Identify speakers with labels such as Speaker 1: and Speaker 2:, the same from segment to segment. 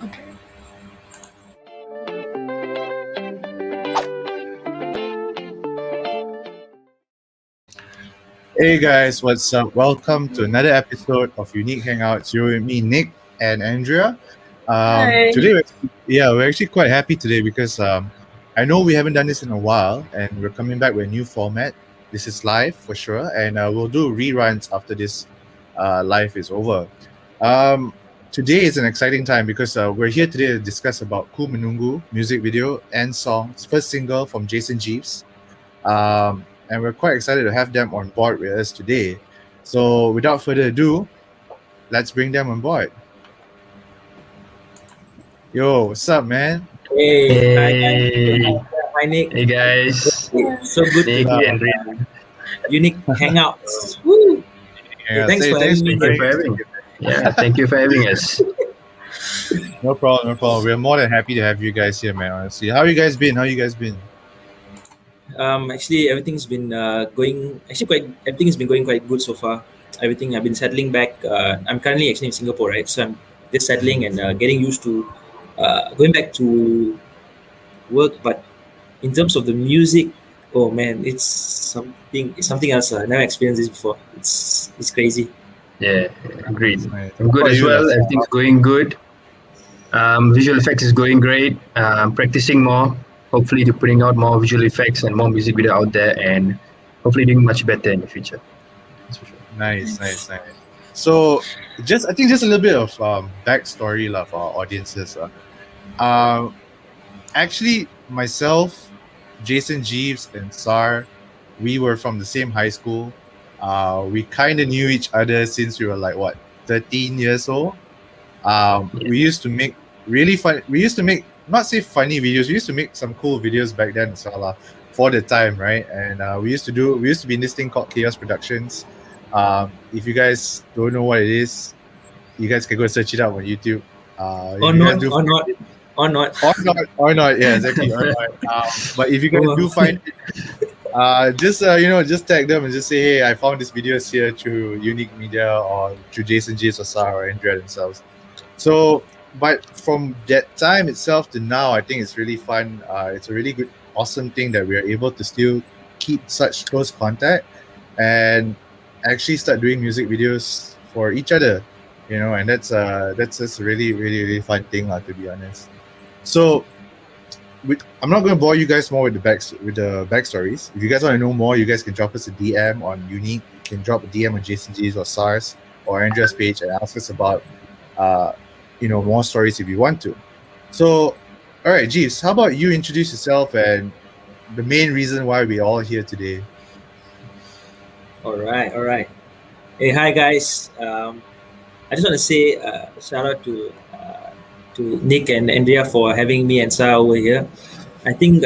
Speaker 1: Okay.
Speaker 2: Hey guys, what's up? Welcome to another episode of UNQE Hangouts. You and me, Nick and Andrea.
Speaker 1: Hi.
Speaker 2: Today, we're actually quite happy today because I know we haven't done this in a while, and we're coming back with a new format. This is live for sure, and we'll do reruns after this live is over. Um, Today is an exciting time because we're here today to discuss about Ku Menunggu music video and song's first single from Jason Jeeves. And we're quite excited to have them on board with us today. So without further ado, let's bring them on board. Yo, what's up, man?
Speaker 3: Hey, hi guys.
Speaker 4: Hey,
Speaker 3: Hi Nick.
Speaker 4: hey guys,
Speaker 3: So good to
Speaker 4: Nick
Speaker 3: be
Speaker 4: and Rick.
Speaker 3: UNQE Hangouts. Woo!
Speaker 2: Yeah,
Speaker 3: thanks for
Speaker 2: thanks
Speaker 3: having me
Speaker 4: Thank you
Speaker 3: here.
Speaker 4: for having. Yeah, thank you for having us.
Speaker 2: No problem, no problem. We're more than happy to have you guys here, man. Honestly, how you guys been?
Speaker 3: Actually, everything's been everything's been going quite good so far. Everything I've been settling back. I'm currently actually in Singapore, right? So I'm just settling and getting used to going back to work. But in terms of the music, oh man, it's something else. I never experienced this before. It's crazy.
Speaker 4: Yeah, agreed.
Speaker 2: Nice.
Speaker 4: I'm good
Speaker 2: How about
Speaker 4: as
Speaker 2: you,
Speaker 4: well.
Speaker 2: Lester?
Speaker 4: Everything's going good. Visual effects is going great. Practicing more. Hopefully, to putting out more visual effects and more music video out there, and hopefully doing much better in the future. That's for sure.
Speaker 2: Nice. So, I think just a little bit of backstory for our audiences. Actually, myself, Jason Jeeves, and Sar, we were from the same high school. We kind of knew each other since we were like 13 years old. We used to make really fun. We used to make, not say funny videos. We used to make some cool videos back then as well, for the time, right? And we used to be in this thing called Chaos Productions. If you guys don't know what it is, you guys can go search it up on YouTube. If
Speaker 3: Or
Speaker 2: you guys
Speaker 3: not,
Speaker 2: do
Speaker 3: or not, or not.
Speaker 2: or not, yeah, exactly, or not. But if you guys do find it, just tag them and just say, hey, I found this videos here through Unique Media or through Jason J. Sosar or Andrea themselves. So, but from that time itself to now, I think it's really fun. It's a really good, awesome thing that we are able to still keep such close contact and actually start doing music videos for each other, and that's just a really, really, really fun thing, to be honest. So, I'm not going to bore you guys more with the backstories. If you guys want to know more, you guys can drop us a DM on Unique. You can drop a DM on Jason G's or SARS or Andrea's page and ask us about, more stories if you want to. So, all right, Jeeves, how about you introduce yourself and the main reason why we're all here today?
Speaker 3: All right. Hey, hi guys. I just want to say shout out to Nick and Andrea for having me and Sarah over here. I think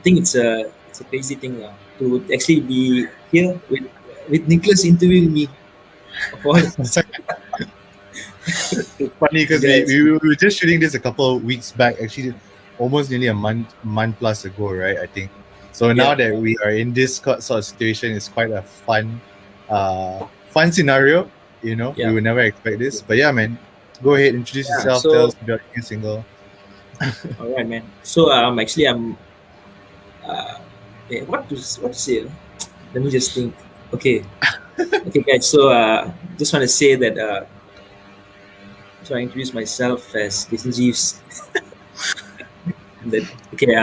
Speaker 3: it's a crazy thing to actually be here with Nicholas interviewing me. Of all-
Speaker 2: It's funny because
Speaker 3: Yes.
Speaker 2: we were just shooting this a couple of weeks back, actually, almost nearly a month plus ago, right? I think. So now
Speaker 3: Yeah.
Speaker 2: that we are in this sort of situation, it's quite a fun scenario.
Speaker 3: Yeah.
Speaker 2: We would never expect this, but yeah, man, go ahead, introduce
Speaker 3: Yeah,
Speaker 2: yourself,
Speaker 3: so-
Speaker 2: tell us about your single.
Speaker 3: All right, man. So actually I'm what to say? Let me just think. Okay, okay, guys. So just want to say that. So I introduce myself as Jason Jeeves. And then, okay.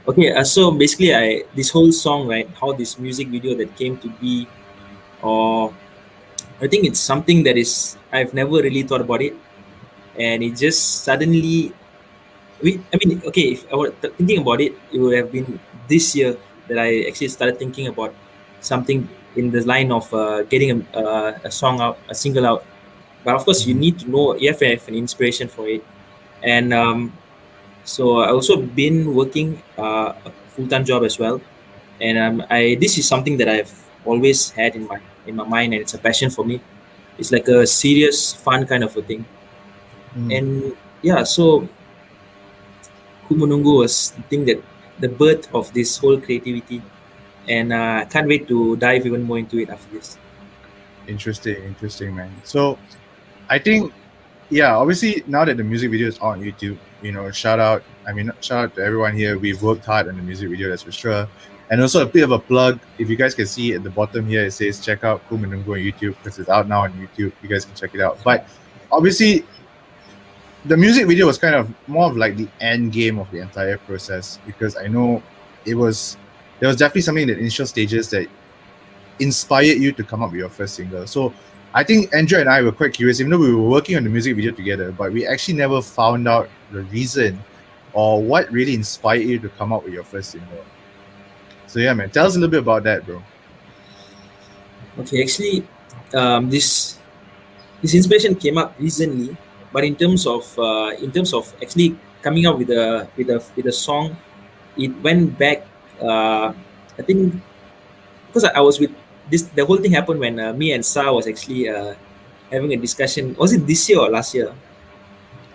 Speaker 3: Okay. So basically, this whole song, right? How this music video that came to be, or I think it's something that is I've never really thought about it, and it just suddenly. Okay. If I were thinking about it, it would have been this year that I actually started thinking about something in the line of getting a song out, a single out. But of course, you need to know, you have to have an inspiration for it. And so I also been working a full-time job as well. And this is something that I've always had in my mind, and it's a passion for me. It's like a serious, fun kind of a thing. And yeah, so Kumunungu was the thing that the birth of this whole creativity, and I can't wait to dive even more into it after this.
Speaker 2: Interesting, man. So, I think yeah, obviously now that the music video is on YouTube, shout out. I mean, shout out to everyone here. We've worked hard on the music video, that's for sure. And also a bit of a plug. If you guys can see at the bottom here, it says check out MENUGGU on YouTube because it's out now on YouTube. You guys can check it out. But obviously, the music video was kind of more of like the end game of the entire process, because I know there was definitely something in the initial stages that inspired you to come up with your first single. So I think Andrew and I were quite curious, even though we were working on the music video together, but we actually never found out the reason or what really inspired you to come up with your first single. So yeah, man, tell us a little bit about that, bro.
Speaker 3: Okay, actually, this inspiration came up recently, but in terms of actually coming up with a song, it went back. I think because I was with this. The whole thing happened when me and Sa was actually having a discussion. Was it this year or last year?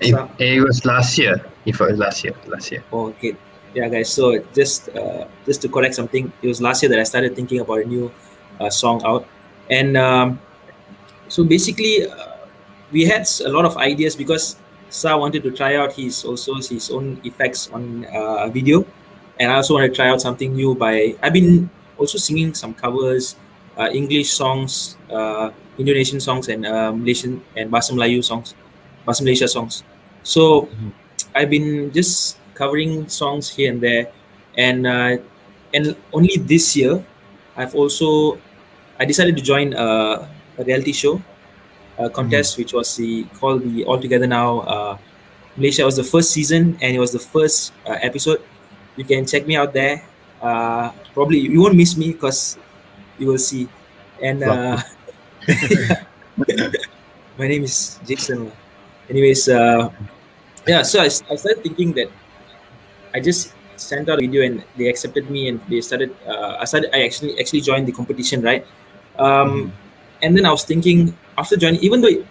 Speaker 4: It was last year. If it was last year.
Speaker 3: Oh, okay. Yeah, guys. So just to correct something, it was last year that I started thinking about a new song out, and so basically we had a lot of ideas because Sa wanted to try out his own effects on video, and I also want to try out something new. I've been also singing some covers, English songs, Indonesian songs, and Malaysian and Bahasa Melayu songs, Bahasa Malaysia songs. So I've been just covering songs here and there, and only this year I decided to join a reality show contest, which was called the All Together Now Malaysia. Was the first season, and it was the first episode. You can check me out there. Probably you won't miss me because you will see. And my name is Jason. Anyways, yeah. So I started thinking that I just sent out a video and they accepted me, and they started. I actually joined the competition, right? And then I was thinking after joining, even though,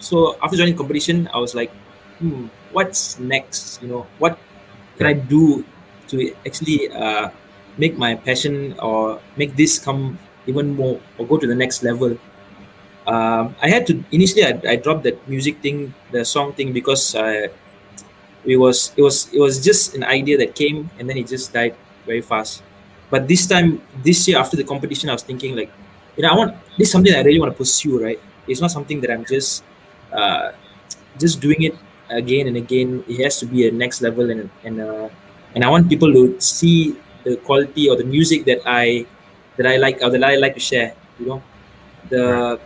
Speaker 3: So after joining competition, I was like, what's next? What can I do to actually make my passion or make this come even more or go to the next level? I had to initially I dropped that music thing, the song thing, because it was just an idea that came and then it just died very fast. But this year after the competition, I was thinking like, this is something that I really want to pursue, right? It's not something that I'm just doing it again and again. It has to be a next level, and I want people to see the quality or the music that I like, or that I like to share. The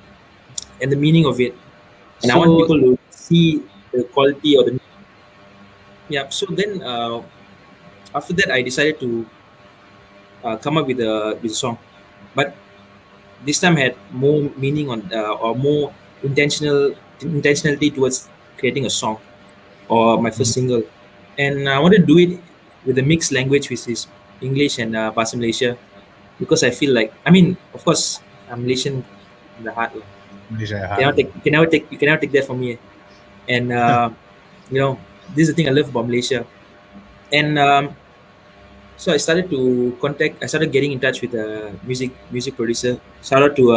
Speaker 3: and the meaning of it, and I want people to see the quality or the So then after that, I decided to come up with a song, but this time had more meaning on or more intentionality towards creating a song or my first single, and I wanted to do it with a mixed language, which is English and Bahasa Malaysia, because I feel like, of course, I'm Malaysian in the heart.
Speaker 2: Malaysia,
Speaker 3: You can never take that from me, and this is the thing I love about Malaysia, and so I started getting in touch with a music producer. Shout out to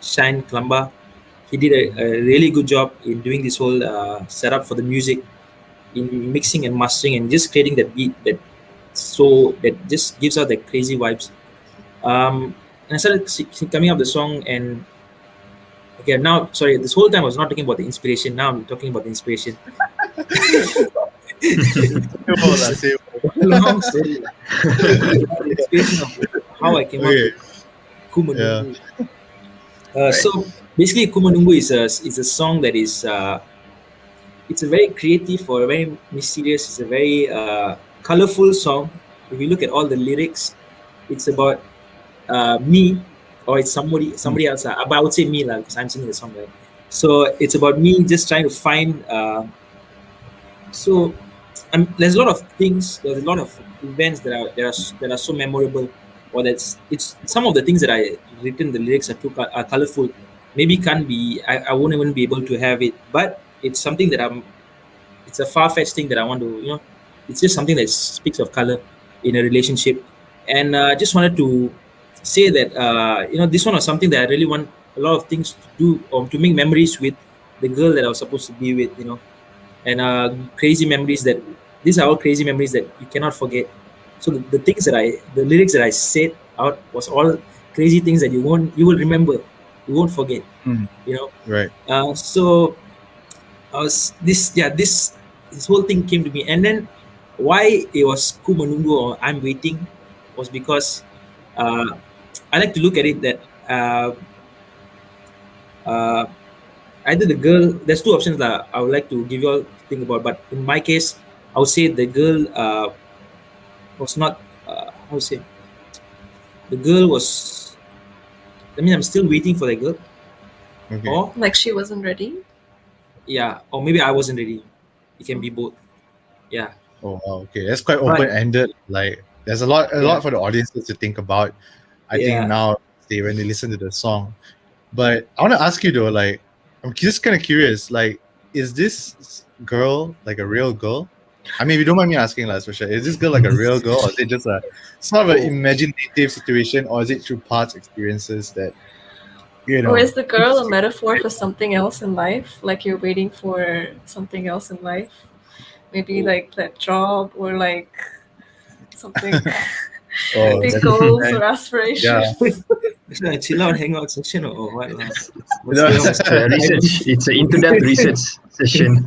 Speaker 3: Shine Klamba. He did a really good job in doing this whole setup for the music, in mixing and mastering and just creating that beat that just gives out the crazy vibes. And I started coming up with the song, and okay, now sorry, this whole time I was not talking about the inspiration. Now I'm talking about the inspiration. Long story. The inspiration of how I came up with MENUGGU. So basically, MENUGGU is a song that is it's a very creative or a very mysterious. It's a very colorful song. If you look at all the lyrics, it's about me, or it's somebody else. But I would say me, because I'm singing the song, right? So it's about me just trying to find. There's a lot of things. There's a lot of events that are so memorable, or it's some of the things that I written. The lyrics are colorful. Maybe can't be. I won't even be able to have it, but it's something that it's a far-fetched thing that I want to. It's just something that speaks of color in a relationship, and I just wanted to say that this one was something that I really want a lot of things to do, or to make memories with the girl that I was supposed to be with, and crazy memories that these are all crazy memories that you cannot forget. So the lyrics that I said out was all crazy things that you will remember, you won't forget,
Speaker 2: Mm.
Speaker 3: you know.
Speaker 2: Right.
Speaker 3: So I was this whole thing came to me, and then why it was Ku Menunggu or I'm waiting was because I like to look at it that uh, either the girl. There's two options that I would like to give you all to think about, but in my case, I would say the girl was not. How to say? The girl was. I mean, I'm still waiting for the girl,
Speaker 2: Okay.
Speaker 3: or
Speaker 1: Like she wasn't ready.
Speaker 3: yeah, or maybe I wasn't ready. It can be both. Yeah,
Speaker 2: Oh, wow. Okay. That's quite
Speaker 3: but
Speaker 2: open-ended. Like, there's a lot
Speaker 3: yeah,
Speaker 2: for the audiences to think about. I think
Speaker 3: yeah.
Speaker 2: now when they listen to the song. But I want to ask you though, like, I'm just kind of curious, like, is this girl like a real girl? I mean, if you don't mind me asking, like, for sure, is this girl like a real girl, or is it just a sort of an imaginative situation, or is it through past experiences that
Speaker 1: Or is the girl a metaphor for something else in life? Like you're waiting for something else in life? Maybe like that job or like something,
Speaker 2: Oh,
Speaker 1: big
Speaker 2: that's
Speaker 1: goals or
Speaker 2: yeah.
Speaker 1: aspirations.
Speaker 3: It's like chill out hangout section or what? What's
Speaker 2: No,
Speaker 3: going on?
Speaker 4: It's research. It's an in-depth research session.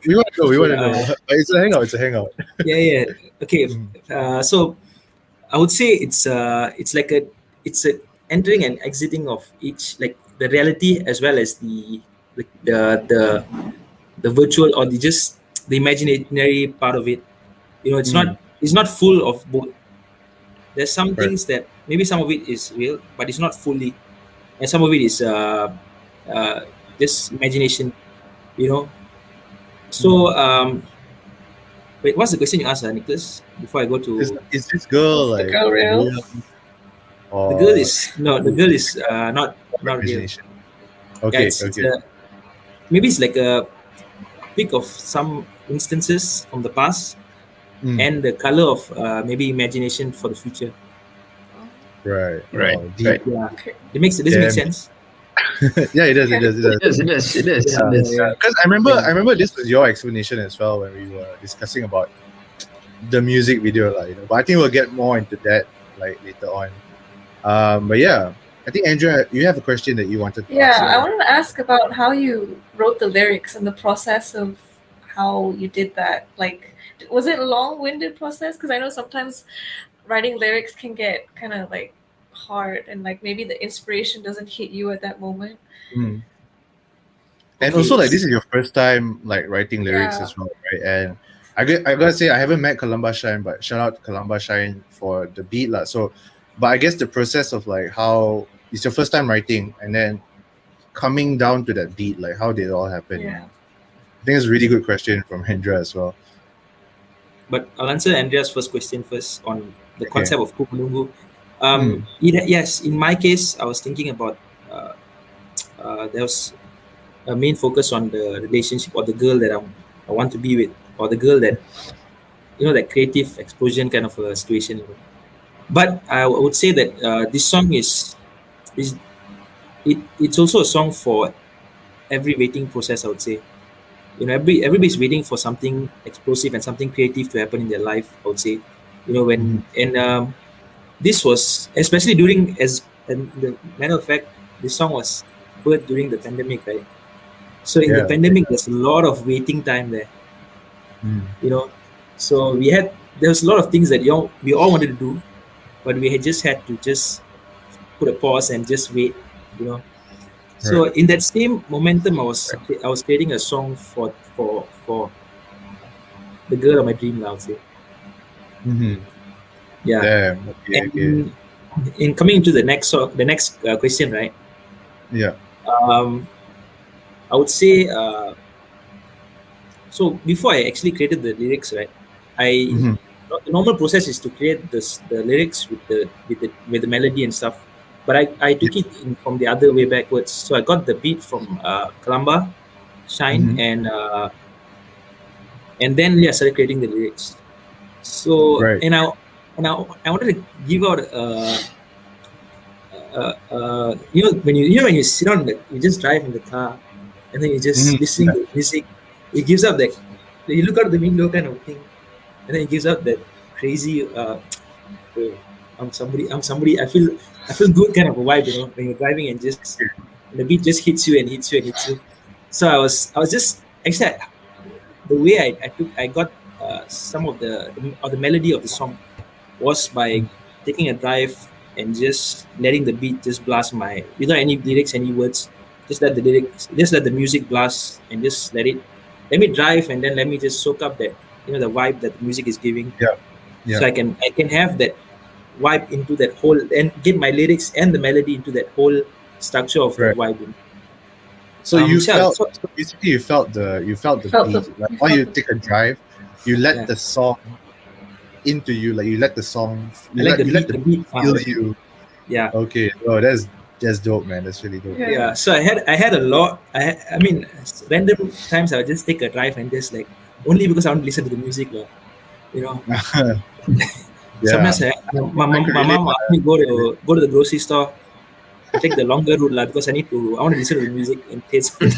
Speaker 2: we want to know. We want to know.
Speaker 3: Uh,
Speaker 2: It's a hangout. It's a hangout.
Speaker 3: yeah. Okay.
Speaker 2: Mm.
Speaker 3: So I would say it's like it's a entering and exiting of each, like the reality as well as the the the, the virtual or the imaginary part of it.
Speaker 2: Mm.
Speaker 3: It's not full of both. There's some
Speaker 2: Right.
Speaker 3: things that maybe some of it is real, but it's not fully, and some of it is uh, just imagination. You know. So wait, what's the question you asked, Nicholas? Before I go
Speaker 2: Is
Speaker 3: to
Speaker 2: is this girl
Speaker 1: Is the
Speaker 2: like
Speaker 1: girl real?
Speaker 2: real
Speaker 3: the girl
Speaker 2: or
Speaker 3: is no, the girl is not real.
Speaker 2: imagination?
Speaker 3: Yeah,
Speaker 2: Okay.
Speaker 3: it's
Speaker 2: Okay.
Speaker 3: maybe it's like a pick of some instances from the past
Speaker 2: Mm.
Speaker 3: and the color of maybe imagination for the future.
Speaker 2: Right.
Speaker 4: Right,
Speaker 2: Oh, deep.
Speaker 4: right.
Speaker 3: Yeah,
Speaker 1: Okay.
Speaker 3: does it make
Speaker 2: Damn.
Speaker 3: sense?
Speaker 2: Yeah, it does. It does. It does.
Speaker 4: It is. It is. It is.
Speaker 3: Yeah,
Speaker 4: It is.
Speaker 3: yeah,
Speaker 2: Because I
Speaker 3: yeah.
Speaker 2: remember this was your explanation as well when we were discussing about the music video, like, but I think we'll get more into that like later on. But yeah, I think Andrea, you have a question that you wanted to ask.
Speaker 1: Yeah, I wanted to ask about how you wrote the lyrics and the process of how you did that. Like, was it a long-winded process? Because I know sometimes writing lyrics can get kind of like hard, and like maybe the inspiration doesn't hit you at that moment.
Speaker 2: Mm. And
Speaker 3: Okay.
Speaker 2: also, like, this is your first time like writing lyrics
Speaker 1: Yeah.
Speaker 2: as well, right? And I gotta say, I haven't met Kalamba Shine, but shout out to Kalamba Shine for the beat, lah. So, but I guess the process of like how it's your first time writing and then coming down to that beat, like how did it all happen?
Speaker 1: Yeah.
Speaker 2: I think it's a really good question from Hendra as well.
Speaker 3: But I'll answer Andrea's first question first on the
Speaker 2: Okay.
Speaker 3: concept of Kumalungu.
Speaker 2: Mm.
Speaker 3: Yes, in my case, I was thinking about there was a main focus on the relationship or the girl that I want to be with, or the girl that that creative explosion kind of a situation. But I would say that this song is it's also a song for every waiting process. I would say, everybody's waiting for something explosive and something creative to happen in their life. I would say, when and this was especially during and the matter of fact, this song was birthed during the pandemic, right? So in the
Speaker 2: Yeah.
Speaker 3: pandemic, there's a lot of waiting time there.
Speaker 2: Mm.
Speaker 3: So there was a lot of things that we all wanted to do, but we had just put a pause and just wait. So in that same momentum, I was creating a song for the girl of my dream, I would say.
Speaker 2: Mm-hmm.
Speaker 3: Yeah.
Speaker 2: Damn. Okay.
Speaker 3: And
Speaker 2: Okay.
Speaker 3: in coming into the next question, right?
Speaker 2: Yeah.
Speaker 3: I would say so before I actually created the lyrics, right?
Speaker 2: Mhm.
Speaker 3: The normal process is to create the lyrics with the melody and stuff, but I took it from the other way backwards. So I got the beat from Kalamba, Shine,
Speaker 2: Mhm.
Speaker 3: and then started creating the lyrics. So
Speaker 2: Right.
Speaker 3: and I wanted to give out when you sit on you just drive in the car and then you just listening to music. It gives up that you look out the window kind of thing, and then it gives up that crazy. Oh, I'm somebody. I feel good kind of a vibe, when you're driving and just the beat just hits you and hits you and hits you. So I was just actually the way I got some of the melody of the song was by taking a drive and just letting the beat just blast my without any lyrics, any words. Just let the music blast and just let me drive and then let me just soak up that the vibe that the music is giving.
Speaker 2: Yeah. Yeah.
Speaker 3: So I can have that vibe into that whole and get my lyrics and the melody into that whole structure of the vibe.
Speaker 2: So
Speaker 3: So
Speaker 2: basically you felt the beat. Like while you take a drive, you let the song into you, like you let the song you let the beat feel you.
Speaker 3: Yeah.
Speaker 2: Okay. Oh, that's dope, man. That's really dope.
Speaker 3: Yeah. So I had a lot. I mean, random times I would just take a drive and just like only because I want to listen to the music, Sometimes my mom asked me go to the grocery store. I take the longer route because I want to listen to the music and taste good.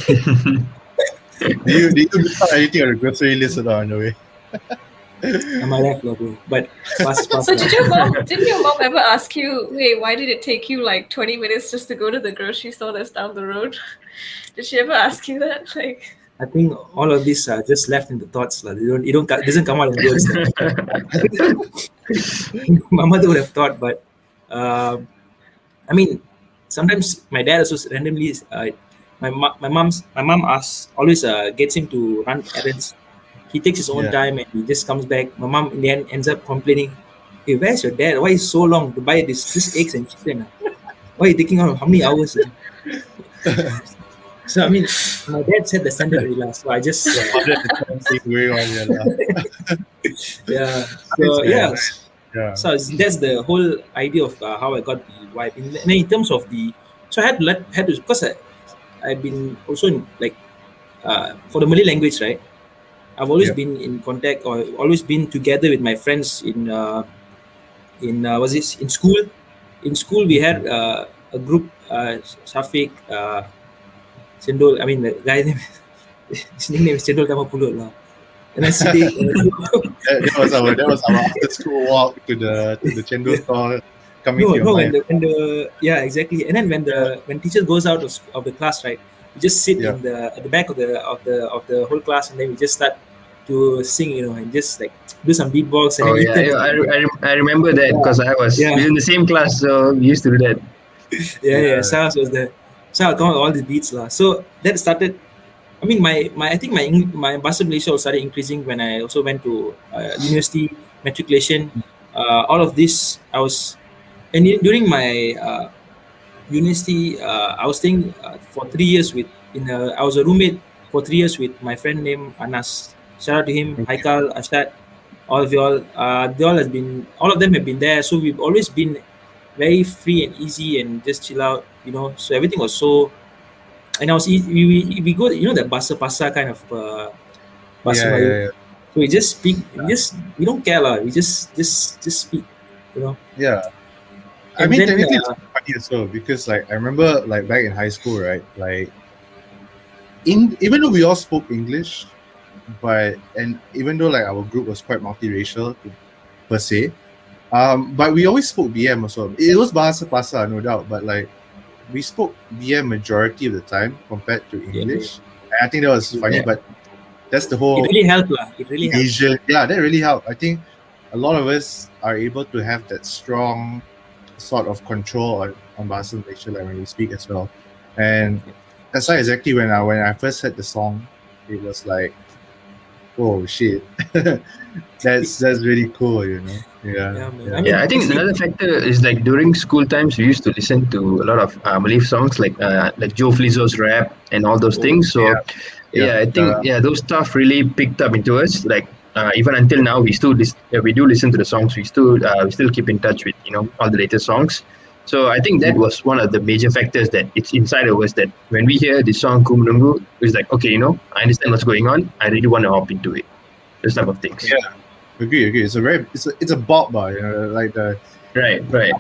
Speaker 2: do you miss out anything on the grocery list on the way?
Speaker 3: I might have, bro. But fast.
Speaker 1: So didn't your mom ever ask you, hey, why did it take you like 20 minutes just to go to the grocery store that's down the road? Did she ever ask you that? Like,
Speaker 3: I think all of these are just left in the thoughts. It doesn't come out in words. My mother would have thought, but I mean, sometimes my dad also randomly, my mom always gets him to run errands. He takes his own time and he just comes back. My mom in the end ends up complaining, "Hey, where's your dad? Why is so long to buy this eggs and chicken? Why are you taking out how many hours?" So I mean, my dad set the standard very last. So I just So that's the whole idea of how I got the vibe. In terms of so I had to because I've been also in, like for the Malay language, right? I've always been in contact or always been together with my friends in in school. In school, we had a group, Shafiq, Cendol. I mean, the guy name, his nickname is Cendol Tamapulut lah. And then Siddiq.
Speaker 2: that was our after school walk to the Cendol store.
Speaker 3: Exactly. And then when teacher goes out of the class, right? We just sit at the back of the whole class, and then we just start to sing, and just like do some beatbox. And
Speaker 4: I remember that because I was in the same class, so we used to do that.
Speaker 3: SARS was there. So I'll come out all the beats lah. So that started. I mean, I think my Bahasa Malaysia started increasing when I also went to university matriculation. All of this I was, and during my university, I was staying for 3 years I was a roommate for 3 years with my friend named Anas. Shout out to him, Haikal, Ashtad, all of y'all. All of them have been there. So we've always been very free and easy and just chill out, So everything was so. And I was we go, that Bahasa Pasar kind of Bahasa Melayu. So we just speak. We don't care lah. We just speak,
Speaker 2: Yeah. I mean, technically it's funny as well because like I remember like back in high school, right? Like even though we all spoke English, and even though like our group was quite multiracial per se, but we always spoke BM also. It was Bahasa Pasar, no doubt, but like we spoke BM majority of the time compared to English. And I think that was funny, but that's the whole.
Speaker 3: It really helped, lah. It really helped.
Speaker 2: Yeah, that really helped. I think a lot of us are able to have that strong sort of control on Bahasa Malaysia, like when we speak as well. And that's why exactly when I first heard the song, it was like, oh shit, that's really cool,
Speaker 4: I think another factor is like during school times we used to listen to a lot of Malay songs like Joe Flizzo's rap and all those things. So I think those stuff really picked up into us. Like even until now, we do listen to the songs. We still keep in touch with all the latest songs. So I think that was one of the major factors that it's inside of us, that when we hear this song MENUGGU, it's like, okay, I understand what's going on. I really want to hop into it. Those type of things.
Speaker 2: Yeah, agree. It's a bop bar, like
Speaker 4: Right, right.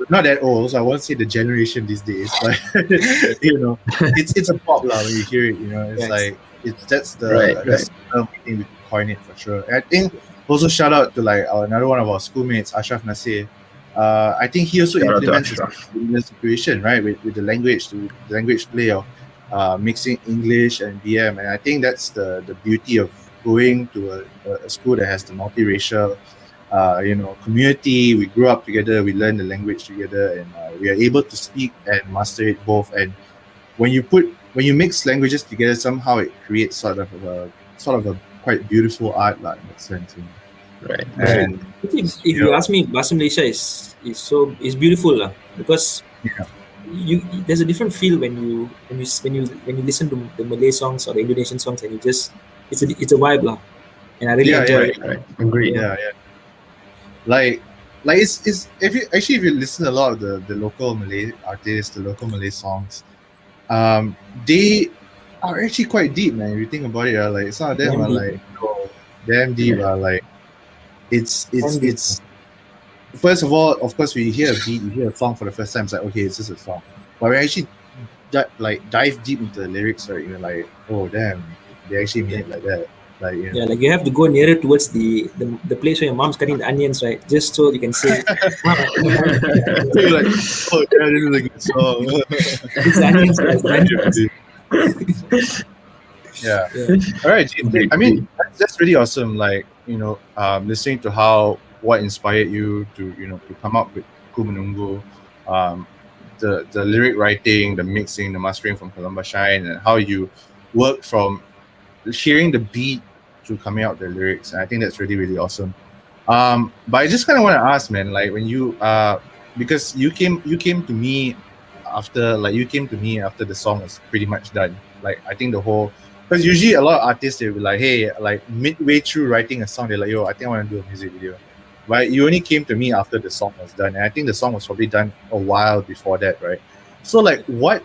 Speaker 2: Not that old, so I won't say the generation these days, but you know, it's a pop lah when you hear it. You know, it's
Speaker 3: Yes.
Speaker 2: like that's
Speaker 4: Right,
Speaker 2: the
Speaker 4: right.
Speaker 2: term I think we could coin it for sure. And I think also shout out to like another one of our schoolmates, Ashraf Nasir. I think he also
Speaker 4: Shout out to
Speaker 2: implements a
Speaker 4: Ashraf.
Speaker 2: similar situation, right, with the language play of mixing English and BM, and I think that's the beauty of going to a school that has the multiracial community. We grew up together, we learn the language together, and we are able to speak and master it both. And when you mix languages together, somehow it creates sort of a quite beautiful art, like in that sense. You know?
Speaker 4: Right.
Speaker 2: And
Speaker 3: If you ask me, Bahasa Malaysia is beautiful lah, because
Speaker 2: yeah,
Speaker 3: there's a different feel when you listen to the Malay songs or the Indonesian songs, and it's a vibe lah, and I really
Speaker 2: Yeah,
Speaker 3: enjoy
Speaker 4: Right,
Speaker 3: it.
Speaker 4: right. Agreed.
Speaker 2: yeah, like it's if you listen to a lot of the local Malay artists, the local Malay songs, they are actually quite deep, man. If you think about it, like some of them
Speaker 3: Damn
Speaker 2: are
Speaker 3: deep.
Speaker 2: like damn deep.
Speaker 4: Yeah.
Speaker 2: Like it's
Speaker 3: Damn deep.
Speaker 2: first of all, of course, we hear a beat, you hear a song for the first time, it's like, okay, it's just a song. But we actually dive deep into the lyrics, right? You're like, oh damn, they actually mean it like that. Like, you know.
Speaker 3: Yeah, like you have to go nearer towards the place where your mom's cutting the onions, right? Just so you can say,
Speaker 2: So you're like, oh yeah, this is a good song.
Speaker 3: it's the onions, guys. The onions.
Speaker 2: Yeah.
Speaker 3: Yeah.
Speaker 2: All right.
Speaker 4: Agreed,
Speaker 2: I mean,
Speaker 4: agreed.
Speaker 2: that's really awesome. Like, listening to what inspired you to, to come up with MENUGGU, the lyric writing, the mixing, the mastering from Columba Shine, and how you work from hearing the beat to coming out the lyrics. And I think that's really, really awesome. But I just kind of want to ask, man, like when you because you came to me after the song was pretty much done. Like I think because usually a lot of artists they'll be like, hey, like midway through writing a song, they're like, yo, I think I want to do a music video. But you only came to me after the song was done, and I think the song was probably done a while before that, right? So like, what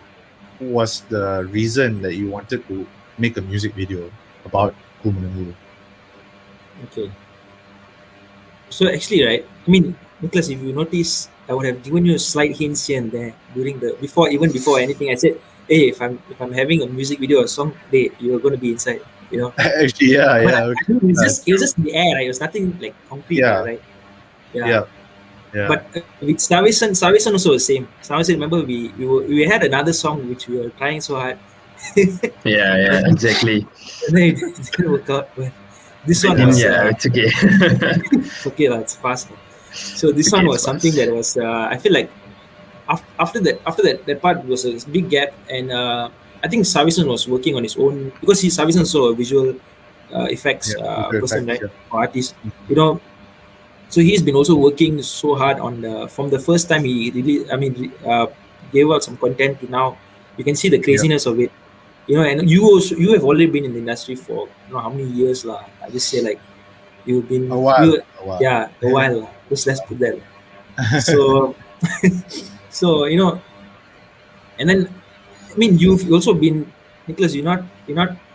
Speaker 2: was the reason that you wanted to make a music video about MENUGGU?
Speaker 3: Okay. So actually, right? I mean, Nicholas, if you notice, I would have given you a slight hints here and there before anything. I said, hey, if I'm having a music video or song, you're going to be inside. You know.
Speaker 2: Actually, yeah,
Speaker 3: But
Speaker 2: yeah,
Speaker 3: I
Speaker 2: okay.
Speaker 3: mean, it was just in the air, right? It was nothing like concrete,
Speaker 2: Yeah.
Speaker 3: right?
Speaker 2: Yeah.
Speaker 3: But with Sarvaisan also the same. Sarvaisan, remember we had another song which we were trying so hard.
Speaker 4: Yeah, exactly.
Speaker 3: And then it didn't work out. But this one was
Speaker 4: It's okay.
Speaker 3: it's okay, it's fast. So this
Speaker 4: Okay,
Speaker 3: one
Speaker 4: it's
Speaker 3: was something that was I feel like after that part was a big gap, and I think Sarvaisan was working on his own, because Sarvaisan is also a visual effects
Speaker 2: visual
Speaker 3: person,
Speaker 2: effects,
Speaker 3: right? Or artist, you know. So he's been also working so hard on from the first time he really, gave out some content to now. You can see the craziness of it, you know. And you have already been in the industry for how many years lah. I just say like you've been
Speaker 2: A while.
Speaker 3: yeah, a while lah. Let's put that. So so and then I mean you've also been, Nicholas. You're not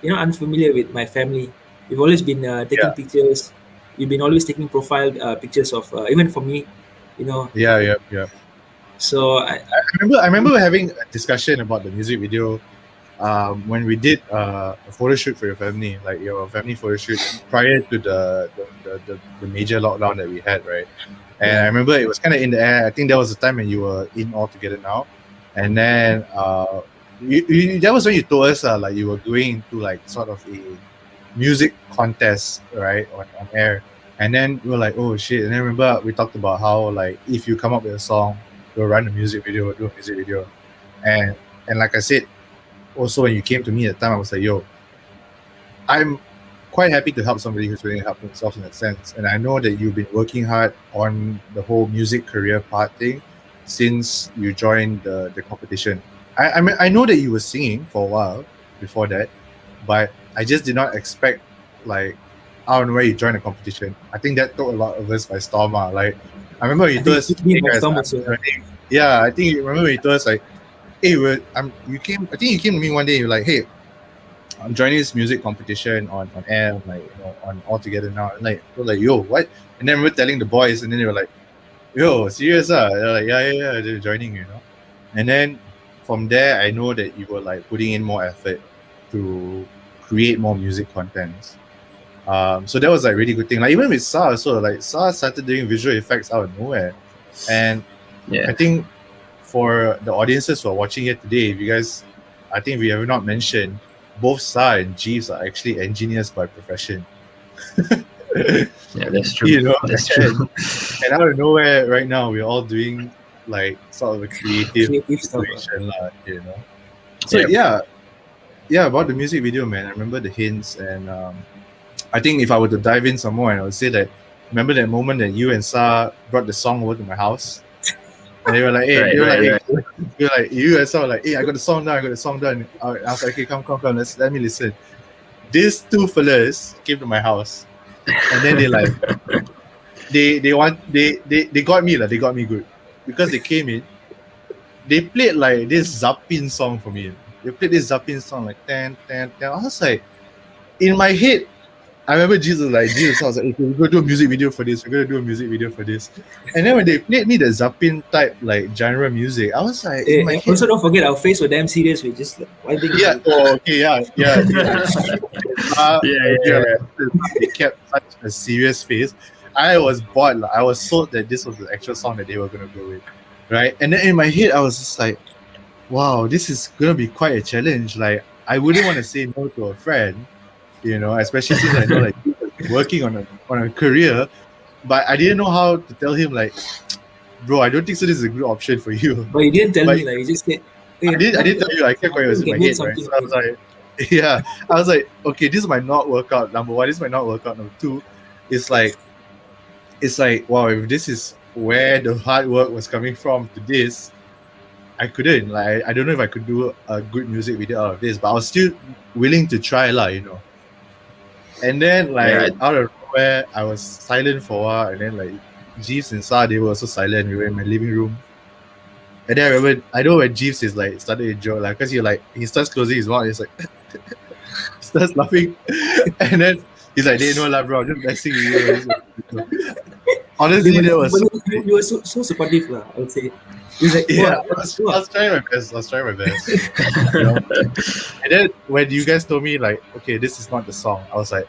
Speaker 3: unfamiliar with my family. You've always been taking pictures. You've been always taking profile pictures of even for me, you know.
Speaker 2: Yeah.
Speaker 3: So
Speaker 2: I remember having a discussion about the music video when we did a photo shoot for your family, like your family photo shoot prior to the major lockdown that we had, right? And I remember it was kind of in the air. I think that was the time when you were in all together now, and then that was when you told us like you were going to like sort of a music contest, right, on air. And then we were like, oh shit. And then remember we talked about how like if you come up with a song, we'll run a music video, we'll do a music video. And like I said, also when you came to me at the time, I was like, yo, I'm quite happy to help somebody who's willing to help themselves in that sense. And I know that you've been working hard on the whole music career part thing since you joined the competition. I know that you were singing for a while before that, but I just did not expect, like, I don't know where you joined the competition. I think that took a lot of us by storm. Like, I remember you told us, I think you remember when you told us, like, hey, I think you came to me one day, you're like, hey, I'm joining this music competition on air, like, on All Together Now. And like, we're like, yo, what? And then we're telling the boys, and then they were like, yo, serious They're like, yeah, they're joining, And then from there, I know that you were like putting in more effort to create more music contents. So that was like really good thing. Like even with Sa, so like Sa started doing visual effects out of nowhere, and
Speaker 4: Yeah.
Speaker 2: I think for the audiences who are watching here today, if you guys, I think we have not mentioned, both Sa and Jeeves are actually engineers by profession.
Speaker 4: Yeah, that's true. That's true.
Speaker 2: And out of nowhere, right now, we're all doing like sort of a creative
Speaker 3: stuff.
Speaker 2: situation, So yeah, about the music video, man. I remember the hints, and I think if I were to dive in some more, I would say that remember that moment that you and Sa brought the song over to my house, and they were like, "Hey, you and Sa were like, hey, I got the song done. I was like, okay, come, let me listen." These two fellas came to my house, and then they like, they got me they got me good because they came in. They played like this Zapin song for me. They played this Zapin song like tan. I was like, in my head, I remember Jesus. I was like, okay, we're gonna do a music video for this. And then when they played me the Zapin type like genre music, I was like, in my head,
Speaker 3: also don't forget our face were damn serious. We just
Speaker 2: okay, yeah. They kept such a serious face. I was bored. I was sold that this was the actual song that they were gonna go with, right? And then in my head, I was just like, wow, this is gonna be quite a challenge. Like, I wouldn't want to say no to a friend, especially since I know like working on a career, but I didn't know how to tell him like, bro, I don't think so. This is a good option for you.
Speaker 3: But you didn't tell me, like you just said.
Speaker 2: I didn't tell you. I kept quiet. It was in my head, right? So I was like, yeah. I was like, okay, this might not work out. Number one, this might not work out. Number two, it's like, wow, if this is where the hard work was coming from to this, I couldn't. Like, I don't know if I could do a good music video out of this, but I was still willing to try, And then, like, out of nowhere, I was silent for a while, and then, like, Jeeves and Sa, they were also silent. We were in my living room. And then I remember, I know when Jeeves is like started to joke, like, because he starts closing his mouth, he's like, he starts laughing, and then he's like, "They know lah, bro, I'm just messing with you." Honestly, that was
Speaker 3: you were so supportive, lah. I would say. He's like,
Speaker 2: I was trying my best. And then when you guys told me like, okay, this is not the song, I was like,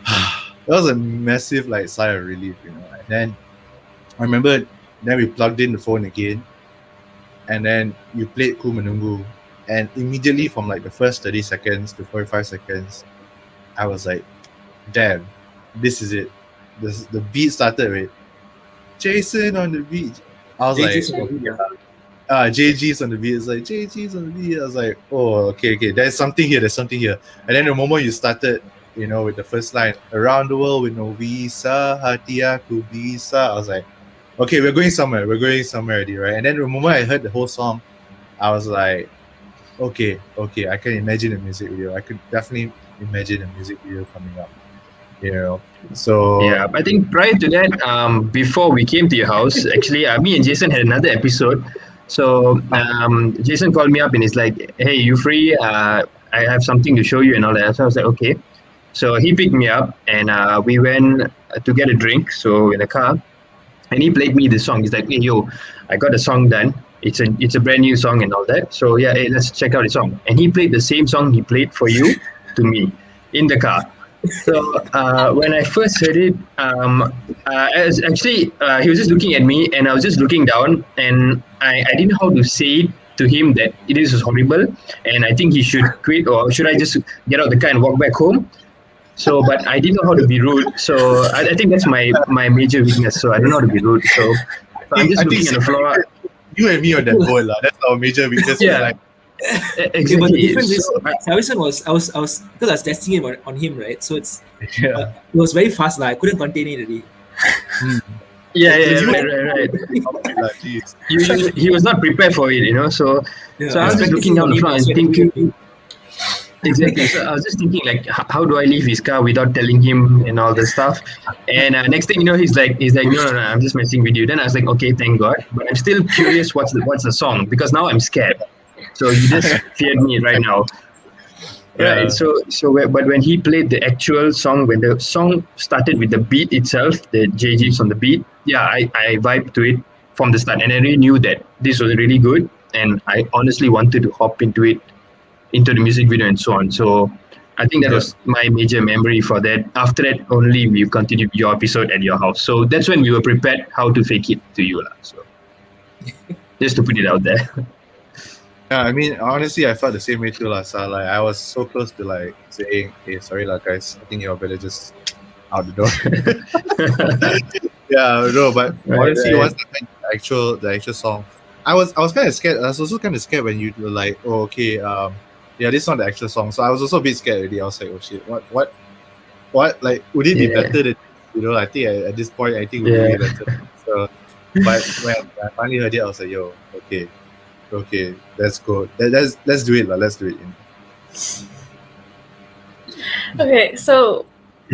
Speaker 2: that was a massive like sigh of relief, And then I remember, then we plugged in the phone again, and then you played Ku Menunggu, and immediately from like the first 30 seconds to 45 seconds, I was like, damn, this is it. The beat started with Jason on the beat. I was JG's on the beat. It's like JG's on the beat. I was like, oh, okay. There's something here. And then the moment you started, with the first line, around the world with no visa, hati aku bisa. I was like, okay, we're going somewhere already, right? And then the moment I heard the whole song, I was like, okay, I can imagine a music video. I could definitely imagine a music video coming up. So
Speaker 4: yeah, I think prior to that, before we came to your house, actually, me and Jason had another episode. So Jason called me up and he's like, "Hey, you free? I have something to show you and all that." So I was like, "Okay." So he picked me up and we went to get a drink. So in the car, and he played me the song. He's like, "Hey, yo, I got a song done. It's a brand new song and all that. So yeah, hey, let's check out the song." And he played the same song he played for you to me in the car. So when I first heard it, he was just looking at me, and I was just looking down, and I didn't know how to say it to him that it is horrible, and I think he should quit, or should I just get out the car and walk back home? So, but I didn't know how to be rude. So I think that's my major weakness. So I don't know how to be rude. So I'm just looking at the floor.
Speaker 2: You and me on that board, that's our major weakness.
Speaker 4: Yeah.
Speaker 3: Exactly. But the difference is, Sarvaisan I was because I was testing him on him, right? So it was very fast, I couldn't contain it already.
Speaker 4: Right. He was not prepared for it, So I was just looking down the floor and thinking. Exactly. So I was just thinking, like, how do I leave his car without telling him and all the stuff? And next thing you know, he's like, no, I'm just messing with you. Then I was like, okay, thank God. But I'm still curious, what's the song? Because now I'm scared. So you just feared me right now.
Speaker 2: Yeah.
Speaker 4: Right. But when he played the actual song, when the song started with the beat itself, the Jeeves on the beat, yeah, I vibed to it from the start, and I really knew that this was really good, and I honestly wanted to hop into it, into the music video and so on. So I think that
Speaker 2: Yeah.
Speaker 4: was my major memory for that. After that, only we continued your episode at your house. So that's when we were prepared how to fake it to you, lah. So just to put it out there.
Speaker 2: Yeah, I mean, honestly, I felt the same way too, lah. So, like, I was so close to like saying, "Hey, sorry, lah, guys. I think your better just out the door." Yeah, no, but
Speaker 4: Right,
Speaker 2: honestly,
Speaker 4: right.
Speaker 2: once I heard the actual song, I was kind of scared. I was also kind of scared when you were like, "Oh, okay, yeah, this is not the actual song." So I was also a bit scared already. I was like, "Oh shit, what? Like, would it be
Speaker 4: Yeah,
Speaker 2: better than I think at this point, I think it would be
Speaker 4: yeah.
Speaker 2: way better." So, but when I finally heard it, I was like, "Yo, okay, let's go. Let's do it, lah. Let's do it."
Speaker 1: Okay, so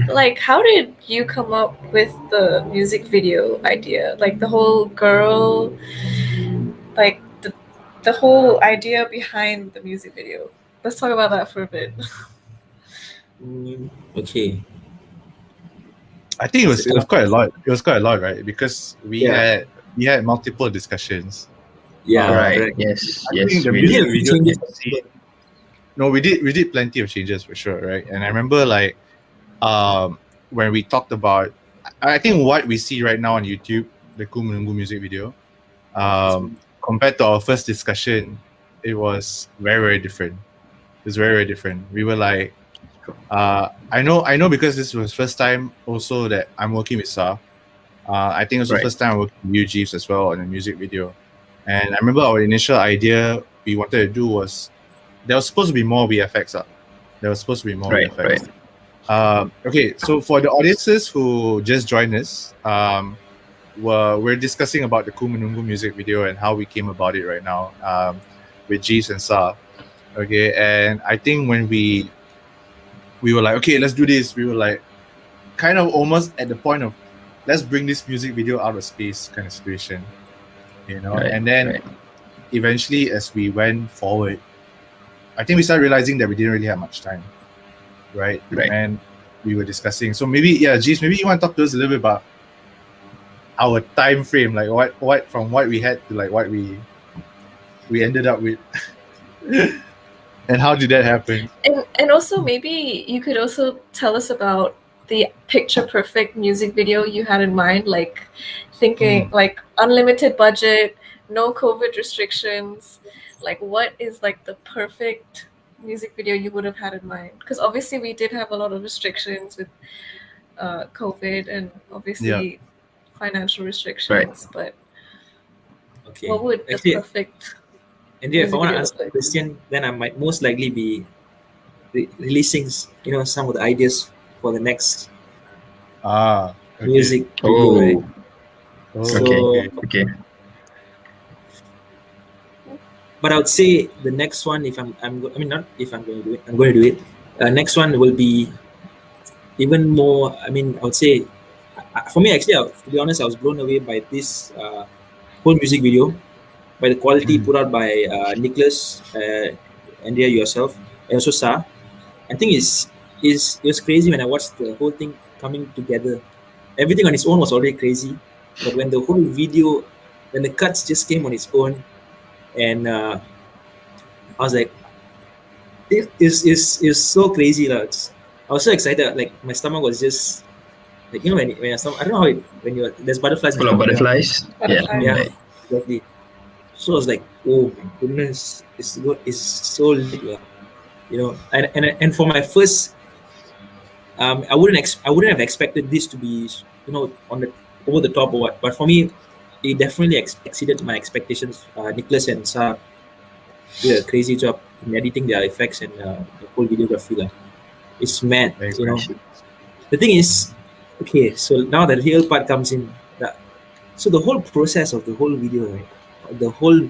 Speaker 1: like how did you come up with the music video idea? Like the whole girl, like the whole idea behind the music video. Let's talk about that for a bit.
Speaker 3: Okay.
Speaker 2: I think it was
Speaker 3: So,
Speaker 2: quite a lot. It was quite a lot, right? Because we
Speaker 3: Yeah.
Speaker 2: had multiple discussions.
Speaker 3: Yeah,
Speaker 4: Right.
Speaker 3: correct.
Speaker 4: Yes.
Speaker 2: I
Speaker 4: Yes.
Speaker 2: think the
Speaker 3: We
Speaker 2: music
Speaker 3: did a few
Speaker 2: video.
Speaker 3: changes.
Speaker 2: No, we did plenty of changes for sure, right? And I remember like when we talked about, I think what we see right now on YouTube, the MENUGGU music video, compared to our first discussion, it was very, very different. It was very, very different. We were like, I know because this was first time also that I'm working with Sa. I think it was the
Speaker 4: Right.
Speaker 2: first time I worked with Jeeves as well on a music video. And I remember our initial idea we wanted to do was there was supposed to be more VFX. There was supposed to be more
Speaker 4: Right.
Speaker 2: VFX.
Speaker 4: Right.
Speaker 2: Okay, so for the audiences who just joined us, we're discussing about the MENUGGU music video and how we came about it right now with Jeeves and Sa. Okay, and I think when we were like, okay, let's do this, we were like kind of almost at the point of let's bring this music video out of space kind of situation,
Speaker 4: Right,
Speaker 2: and then
Speaker 4: right.
Speaker 2: eventually as we went forward, I think we started realizing that we didn't really have much time, right?
Speaker 4: Right.
Speaker 2: And we were discussing. So maybe, Jeeves, maybe you want to talk to us a little bit about our time frame, like what from what we had to like what we ended up with, and how did that happen?
Speaker 1: And also maybe you could also tell us about the picture perfect music video you had in mind, like thinking like unlimited budget, no COVID restrictions. Like what is like the perfect music video you would have had in mind? Because obviously we did have a lot of restrictions with COVID and obviously financial restrictions, but
Speaker 3: Okay.
Speaker 1: what would the
Speaker 3: Actually,
Speaker 1: perfect
Speaker 3: Andrea, if I
Speaker 1: music
Speaker 3: want to
Speaker 1: video
Speaker 3: answer
Speaker 1: look
Speaker 3: the
Speaker 1: like?
Speaker 3: question, then I might most likely be releasing, some of the ideas for the next
Speaker 2: Okay.
Speaker 3: music video, right? So,
Speaker 4: Okay.
Speaker 3: but I would say the next one, if I mean, not if I'm going to do it, I'm going to do it. Next one will be even more. I mean, I would say, for me, actually, to be honest, I was blown away by this whole music video, by the quality put out by Nicholas, Andrea, yourself, and also Sa. I think it was crazy when I watched the whole thing coming together. Everything on its own was already crazy, but when the whole video, when the cuts just came on its own, and I was like, it is so crazy, lah. I was so excited, like my stomach was just like when your stomach, I don't know how when you there's butterflies in
Speaker 4: Full
Speaker 3: your
Speaker 4: of
Speaker 3: stomach.
Speaker 4: butterflies. Yeah.
Speaker 1: Butterflies.
Speaker 3: Yeah,
Speaker 4: Right.
Speaker 3: exactly. So I was like, oh my goodness, it's so lit, lah. And for my first, I wouldn't have expected this to be on the over the top or what, but for me, it definitely exceeded my expectations. Nicholas and Sa did a crazy job in editing their effects and the whole videography, lah. It's mad,
Speaker 2: Thanks,
Speaker 3: you know.
Speaker 2: man.
Speaker 3: The thing is, okay, so now the real part comes in. So the whole process of the whole video, right? The whole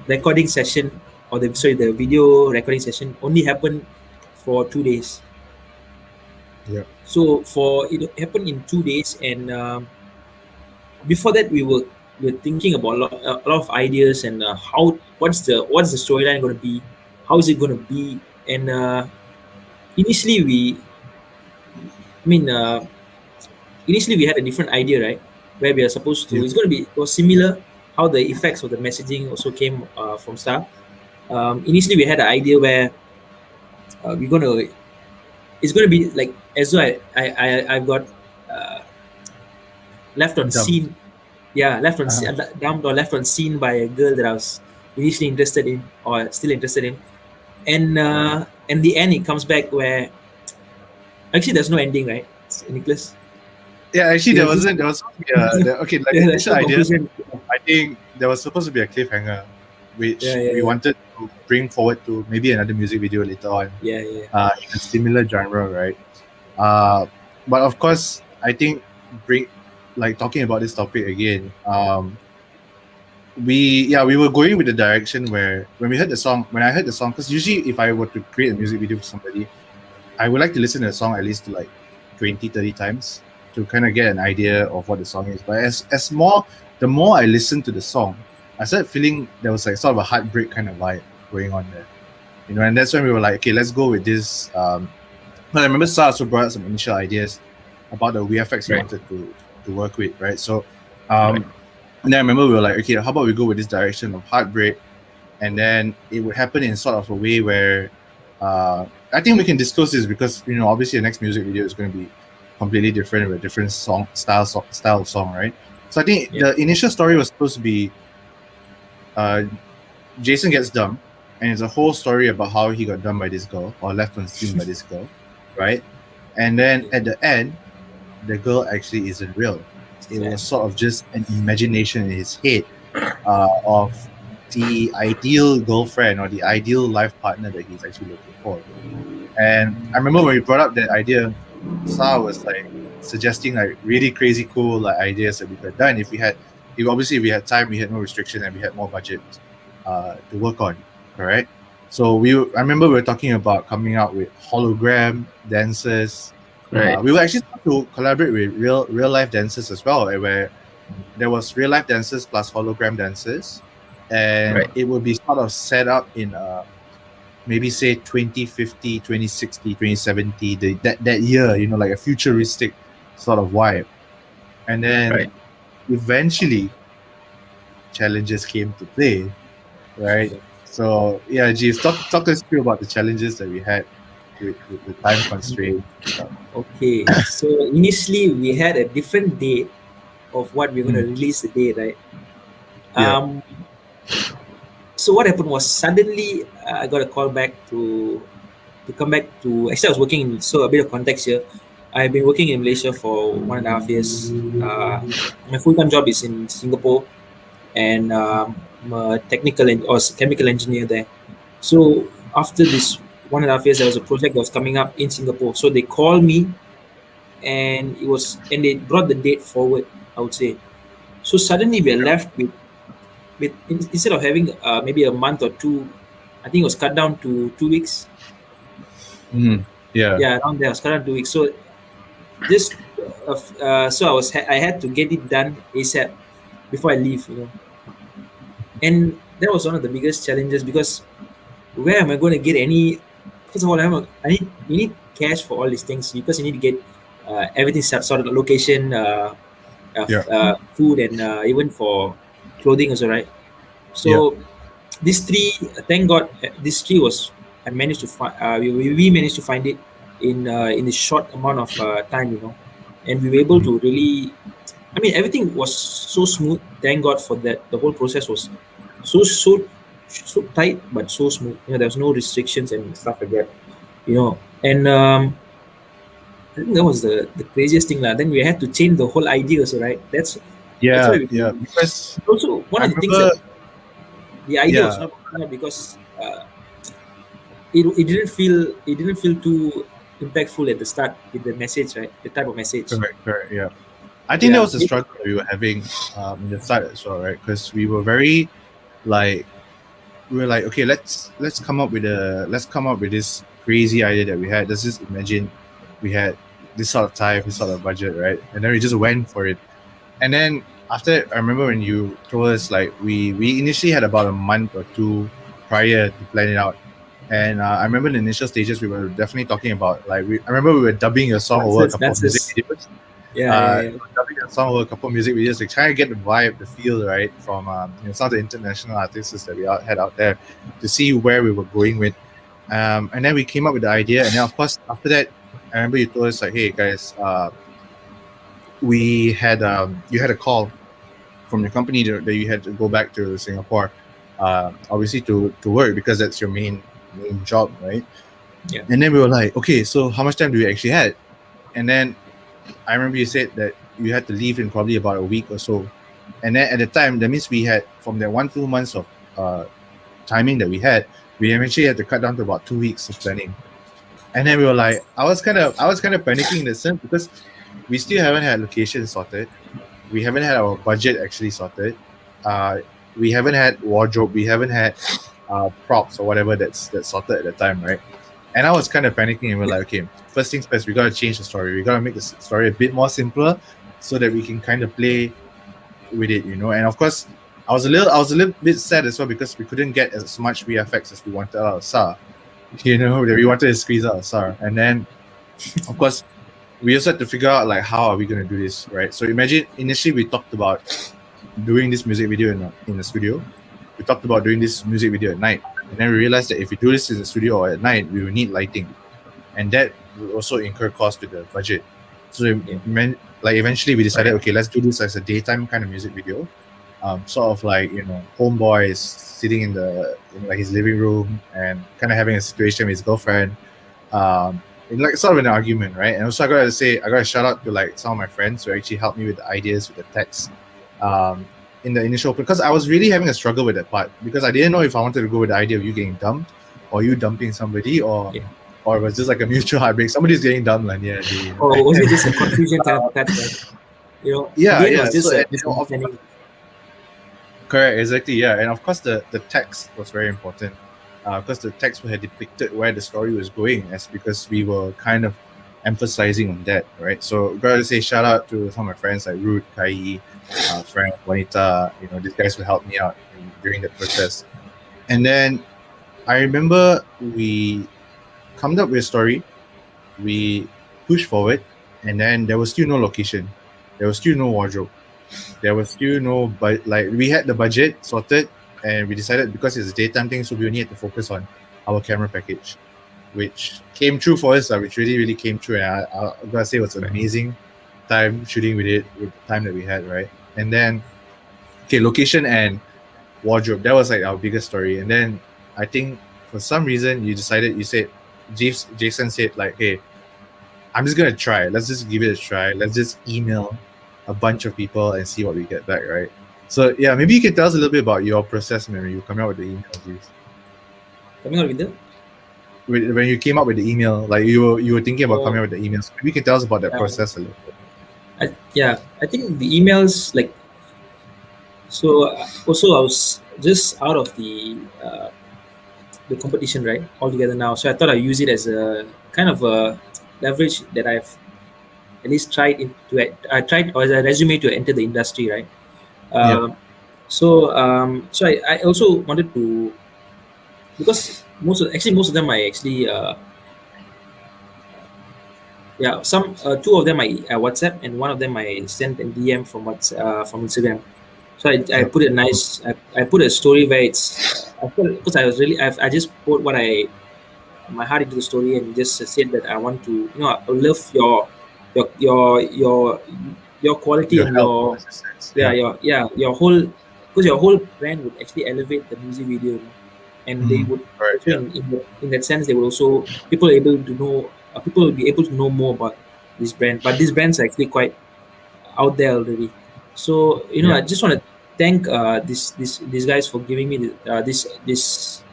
Speaker 3: recording session, the video recording session only happened for 2 days.
Speaker 2: Yeah.
Speaker 3: So it happened in 2 days, and before that we were thinking about a lot of ideas and what's the storyline going to be, how is it going to be? And initially we, I mean, initially we had a different idea, right? Where we are supposed to,
Speaker 2: Yeah.
Speaker 3: it's going to be, it was similar how the effects of the messaging also came from Star. Initially we had an idea where we're going to, it's going to be like as though I've got uh, left on
Speaker 2: Dumb.
Speaker 3: scene, yeah,
Speaker 2: Uh-huh.
Speaker 3: dumped or left on scene by a girl that I was initially interested in or still interested in, and the end it comes back where actually there's no ending, right, Nicholas?
Speaker 2: Yeah, actually,
Speaker 3: It was just
Speaker 2: there was supposed to be okay, like
Speaker 3: yeah,
Speaker 2: the
Speaker 3: there's
Speaker 2: initial
Speaker 3: no
Speaker 2: idea.
Speaker 3: conclusion.
Speaker 2: I think there was supposed to be a cliffhanger,
Speaker 3: Yeah,
Speaker 2: which
Speaker 3: yeah,
Speaker 2: we
Speaker 3: yeah,
Speaker 2: wanted to bring forward to maybe another music video later on,
Speaker 3: yeah, yeah,
Speaker 2: in a similar genre, right? Uh, but of course, I think bring like talking about this topic again. We were going with the direction where when I heard the song, because usually if I were to create a music video for somebody, I would like to listen to the song at least to like 20, 30 times to kind of get an idea of what the song is. But the more I listened to the song, I started feeling there was like sort of a heartbreak kind of vibe going on there, and that's when we were like, okay, let's go with this. But I remember Sa also brought out some initial ideas about the VFX he
Speaker 4: Right.
Speaker 2: wanted to work with, right? So,
Speaker 4: Right.
Speaker 2: and then I remember we were like, okay, how about we go with this direction of heartbreak, and then it would happen in sort of a way where I think we can discuss this because obviously the next music video is going to be completely different with a different style of song, right? So I think
Speaker 3: yeah,
Speaker 2: the initial story was supposed to be Jason gets dumped, and it's a whole story about how he got dumped by this girl or left on scene by this girl, right? And then at the end, the girl actually isn't real. It was sort of just an imagination in his head of the ideal girlfriend or the ideal life partner that he's actually looking for. And I remember when we brought up that idea, Sa was like suggesting like really crazy cool like ideas that we could have done if we had time, we had no restriction, and we had more budget to work on. Correct. So I remember we were talking about coming out with hologram dancers.
Speaker 4: Right.
Speaker 2: We were actually trying to collaborate with real life dancers as well, where there was real life dancers plus hologram dancers, and
Speaker 4: Right.
Speaker 2: it would be sort of set up in maybe say 2050, 2060, 2070, that year, like a futuristic sort of vibe. And then
Speaker 4: Right.
Speaker 2: eventually challenges came to play, right? So yeah, Jeeves, talk us through about the challenges that we had with the time constraint.
Speaker 3: okay. So initially we had a different date of what we're going to
Speaker 2: Mm.
Speaker 3: release the day, right?
Speaker 2: Yeah.
Speaker 3: So what happened was suddenly I got a call back to come back to. Actually, I was working in, so a bit of context here. I've been working in Malaysia for 1.5 years. My full-time job is in Singapore, and I'm a chemical engineer there. So after this 1.5 years, there was a project that was coming up in Singapore. So they called me, and they brought the date forward, I would say. So suddenly we are left with instead of having maybe a month or two, I think it was cut down to 2 weeks.
Speaker 2: Mm. Yeah.
Speaker 3: Yeah, around there, I was cut down 2 weeks. So just so I had to get it done ASAP before I leave, and that was one of the biggest challenges because where am I going to get any? First of all, you need cash for all these things because you need to get everything sorted, location,
Speaker 2: Yeah.
Speaker 3: food, and even for clothing also, right?
Speaker 2: Yeah.
Speaker 3: So these three, thank God, this tree was I managed to find. We managed to find it in a short amount of time, and we were able to really. I mean, everything was so smooth. Thank God for that. The whole process was so tight, but so smooth. There was no restrictions and stuff like that. And I think that was the craziest thing, lah. Then we had to change the whole idea, also, right? That's
Speaker 2: Yeah.
Speaker 3: why
Speaker 2: Yeah. Because
Speaker 3: also one
Speaker 2: I
Speaker 3: of the things that
Speaker 2: remember.
Speaker 3: the idea was
Speaker 2: Yeah.
Speaker 3: not working out because it didn't feel too impactful at the start with the message, right? The type of message.
Speaker 2: Correct. Yeah. I think that
Speaker 3: Yeah.
Speaker 2: was the struggle that we were having in the start as well, right? Because we were very like okay, let's come up with this crazy idea that we had. Let's just imagine we had this sort of time, this sort of budget, right? And then we just went for it. And then after, I remember when you told us like we initially had about a month or two prior to plan it out, And I remember in the initial stages we were definitely talking about like I remember we were dubbing your song over a couple of music videos.
Speaker 3: Yeah.
Speaker 2: Dubbing a song over a couple of music videos to try and get the vibe, the feel, right, from some of the international artists that we had out there to see where we were going with. And then we came up with the idea, and then of course after that, I remember you told us like, "Hey guys, we had you had a call from your company that you had to go back to Singapore, obviously to work because that's your main job, right?"
Speaker 3: Yeah.
Speaker 2: And then we were like, "Okay, so how much time do we actually had?" And then I remember you said that you had to leave in probably about a week or so. And then at the time, that means we had from the 1-2 months of timing that we eventually had to cut down to about 2 weeks of planning. And then we were like, I was kind of panicking in the sense because we still haven't had location sorted. We haven't had our budget actually sorted. We haven't had wardrobe. We haven't had props or whatever that's sorted at the time, right? And I was kind of panicking, and we're like, okay, first things first, we gotta change the story. We gotta make the story a bit more simpler so that we can kind of play with it, And of course, I was a little bit sad as well because we couldn't get as much VFX as we wanted out of SAR. That we wanted to squeeze out of SAR. And then, of course, we also had to figure out like how are we gonna do this, right? So imagine initially we talked about doing this music video in the studio. We talked about doing this music video at night. And then we realized that if we do this in the studio or at night, we will need lighting. And that will also incur cost to the budget. So eventually we decided, okay, let's do this as a daytime kind of music video. Sort of like, homeboy is sitting in like his living room and kind of having a situation with his girlfriend. In like sort of an argument, right? And also I gotta shout out to like some of my friends who actually helped me with the ideas, with the text. In the initial, because I was really having a struggle with that part because I didn't know if I wanted to go with the idea of you getting dumped or you dumping somebody or it was just like a mutual heartbreak. Somebody's getting dumped and
Speaker 3: or was it just a confusion type of that, it was just a misunderstanding.
Speaker 2: Correct, exactly, yeah. And of course the text was very important because the text had depicted where the story was going because we were kind of emphasizing on that, right? So gotta say shout out to some of my friends like Ruth, Kai, Frank, Juanita, these guys will help me out during the process. And then I remember we come up with a story, we pushed forward, and then there was still no location, there was still no wardrobe, there was still no, but like we had the budget sorted, and we decided because it's a daytime thing, so we only had to focus on our camera package, which came true for us, which really came true. And I gotta say it was an amazing time shooting with it, with the time that we had, right? And then, okay, location and wardrobe, that was like our biggest story. And then I think for some reason you said, Jason said like, hey, I'm just gonna try. Let's just give it a try. Let's just email a bunch of people and see what we get back, right? So yeah, maybe you can tell us a little bit about your process when you come out with the email, Jeeves.
Speaker 3: Coming out with the?
Speaker 2: When you came up with the email, like you were thinking about coming up with the emails. Maybe you can tell us about that process a little bit.
Speaker 3: I think the emails, like, so also I was just out of the competition, right, altogether now. So I thought I'd use it as a kind of a leverage that I've at least tried or as a resume to enter the industry, right? So I also wanted to, because most of them I actually some two of them I WhatsApp, and one of them I sent a DM from from Instagram. So I put a nice I put a story where it's because I was really I just put my heart into the story and just said that I want to I love your quality and your whole, because your whole brand would actually elevate the music video, and they would in that sense they would also people will be able to know more about this brand, but these brands are actually quite out there already. So I just want to thank these guys for giving me this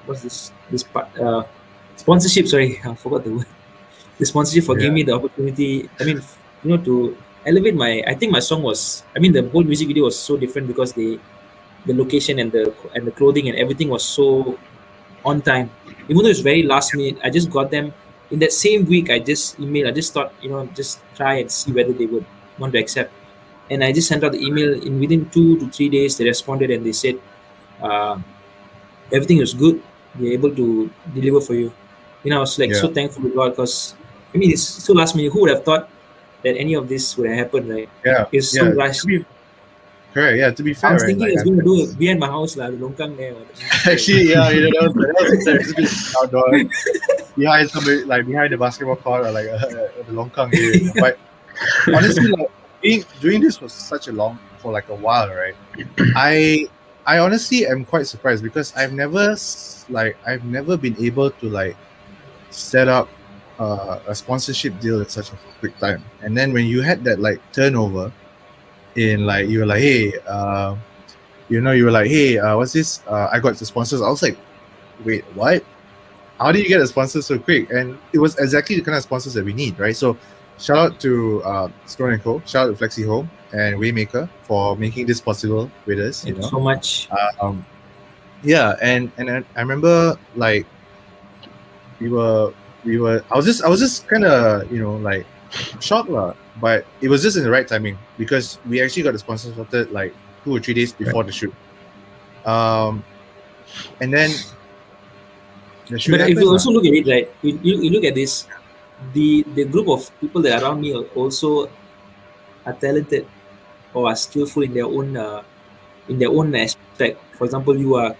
Speaker 3: what's this part sponsorship. Sorry, I forgot the word. The sponsorship for giving me the opportunity. I mean, to elevate I think my song was. I mean, the whole music video was so different because the location and the clothing and everything was so on time. Even though it's very last minute, I just got them in that same week. I just emailed. I just thought, just try and see whether they would want to accept. And I just sent out the email. Within 2 to 3 days, they responded and they said everything was good. they're able to deliver for you. I was like
Speaker 2: Yeah.
Speaker 3: so thankful to God because I mean it's so last minute. Who would have thought that any of this would have happened, right?
Speaker 2: Yeah.
Speaker 3: It's so
Speaker 2: Yeah.
Speaker 3: rushed.
Speaker 2: To be correct. Yeah. To be
Speaker 3: I
Speaker 2: fair,
Speaker 3: was
Speaker 2: right?
Speaker 3: thinking
Speaker 2: Like
Speaker 3: I was going to do it behind my house, like the longkang there or the music there.
Speaker 2: actually, yeah, that was exactly outdoors behind somebody, like behind the basketball court or like the longkang area. But honestly, like doing this for like a while, right? I honestly am quite surprised because I've never been able to like set up a sponsorship deal in such a quick time. And then when you had that like turnover in like you were like, hey, you were like, hey, what's this? I got the sponsors. I was like, wait, what? How did you get a sponsor so quick? And it was exactly the kind of sponsors that we need, right? So shout out to Stone & Co, shout out to Flexi Home and Waymaker for making this possible with us.
Speaker 3: Thank you so much.
Speaker 2: Um, yeah, and I remember like we were I was just kind of like shocked lah, but it was just in the right timing because we actually got the sponsor sorted like 2 or 3 days before the shoot. And then the shoot
Speaker 3: But if
Speaker 2: happened
Speaker 3: you
Speaker 2: lah.
Speaker 3: also look at it, right, you look at this, the group of people that are around me also are talented or are skillful in their own aspect. For example, you are.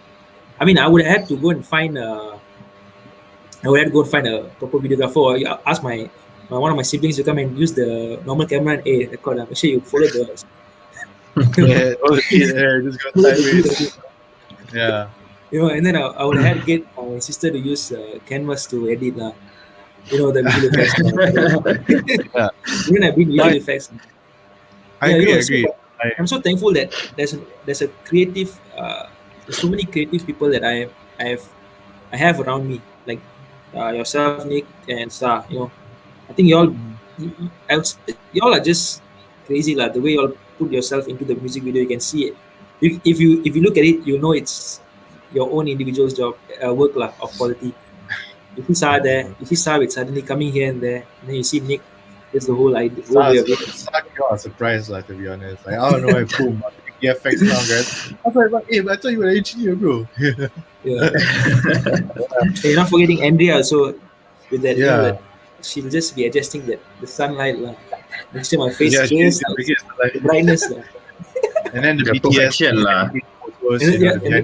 Speaker 3: I mean, I would have to go and find I would have to go and find a proper videographer or ask one of my siblings to come and use the normal camera and record. Make sure you follow the
Speaker 2: Yeah, just go sideways. Yeah.
Speaker 3: and then I would have to get my sister to use Canvas to edit the visual effects.
Speaker 2: Yeah.
Speaker 3: Even I've been visual effects.
Speaker 2: I agree.
Speaker 3: I'm so thankful that there's a creative there's so many creative people that I have around me, like yourself, Nick, and Star. I think y'all are just crazy, like the way y'all put yourself into the music video. You can see it. If you look at it, it's your own individual's job, work lah, of quality. You see Star there, you see Star with suddenly coming here and there, and then you see Nick. That's the whole idea. Whole way of it.
Speaker 2: I'm surprised, like, to be honest. Like, I don't know, boom, the effects now, guys. I was like, hey, but I thought you were an engineer, bro.
Speaker 3: Yeah. You're not forgetting Andrea also with that.
Speaker 2: Yeah.
Speaker 3: That she'll just be adjusting the sunlight next to my face.
Speaker 2: Yeah,
Speaker 3: Just
Speaker 2: like,
Speaker 3: the brightness.
Speaker 2: And then the
Speaker 4: The
Speaker 2: BTS
Speaker 4: perfection lah.
Speaker 2: photos,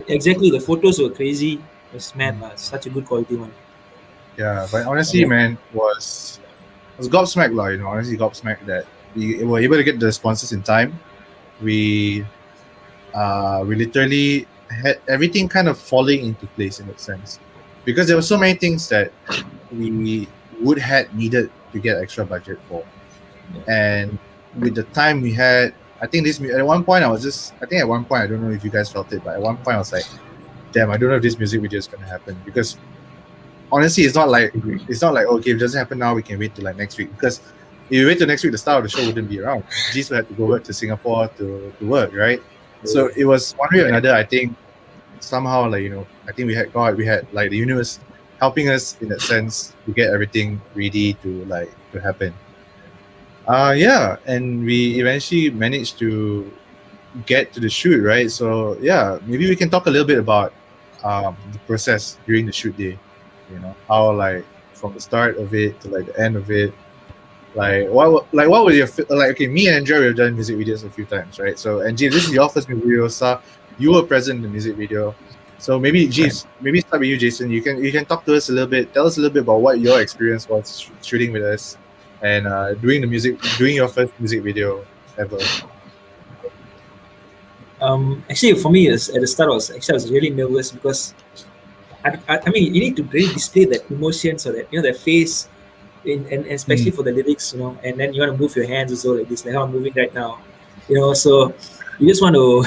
Speaker 3: Exactly. The photos were crazy. It's mad, such a good quality one.
Speaker 2: Yeah, but honestly, man, I was gobsmacked, lah. Honestly, gobsmacked that we were able to get the sponsors in time. We literally had everything kind of falling into place in that sense, because there were so many things that we would had needed to get extra budget for, and with the time we had, I think at one point I don't know if you guys felt it, but at one point I was like, damn, I don't know if this music video is gonna happen, because honestly, it's not like okay, if it doesn't happen now, we can wait till like next week, because if you wait till next week, the star of the show wouldn't be around. Jeeves would have to go back to Singapore to work, right? So it was one way or another. I think somehow, like, I think we had God, we had like the universe helping us in that sense to get everything ready to happen. Yeah, and we eventually managed to get to the shoot, right? So yeah, maybe we can talk a little bit about the process during the shoot day. How, like, from the start of it to like the end of it, what was your okay? Me and Andrea, we've done music videos a few times, right? So, and Jeeves, this is your first music video. So you were present in the music video. So maybe Jeeves, maybe start with you, Jason. You can talk to us a little bit. Tell us a little bit about what your experience was shooting with us and doing your first music video ever.
Speaker 3: Actually, for me, at the start, I was really nervous because I mean, you need to really display that emotions or that that face, and especially for the lyrics, and then you want to move your hands also like this, like how I'm moving right now, So you just want to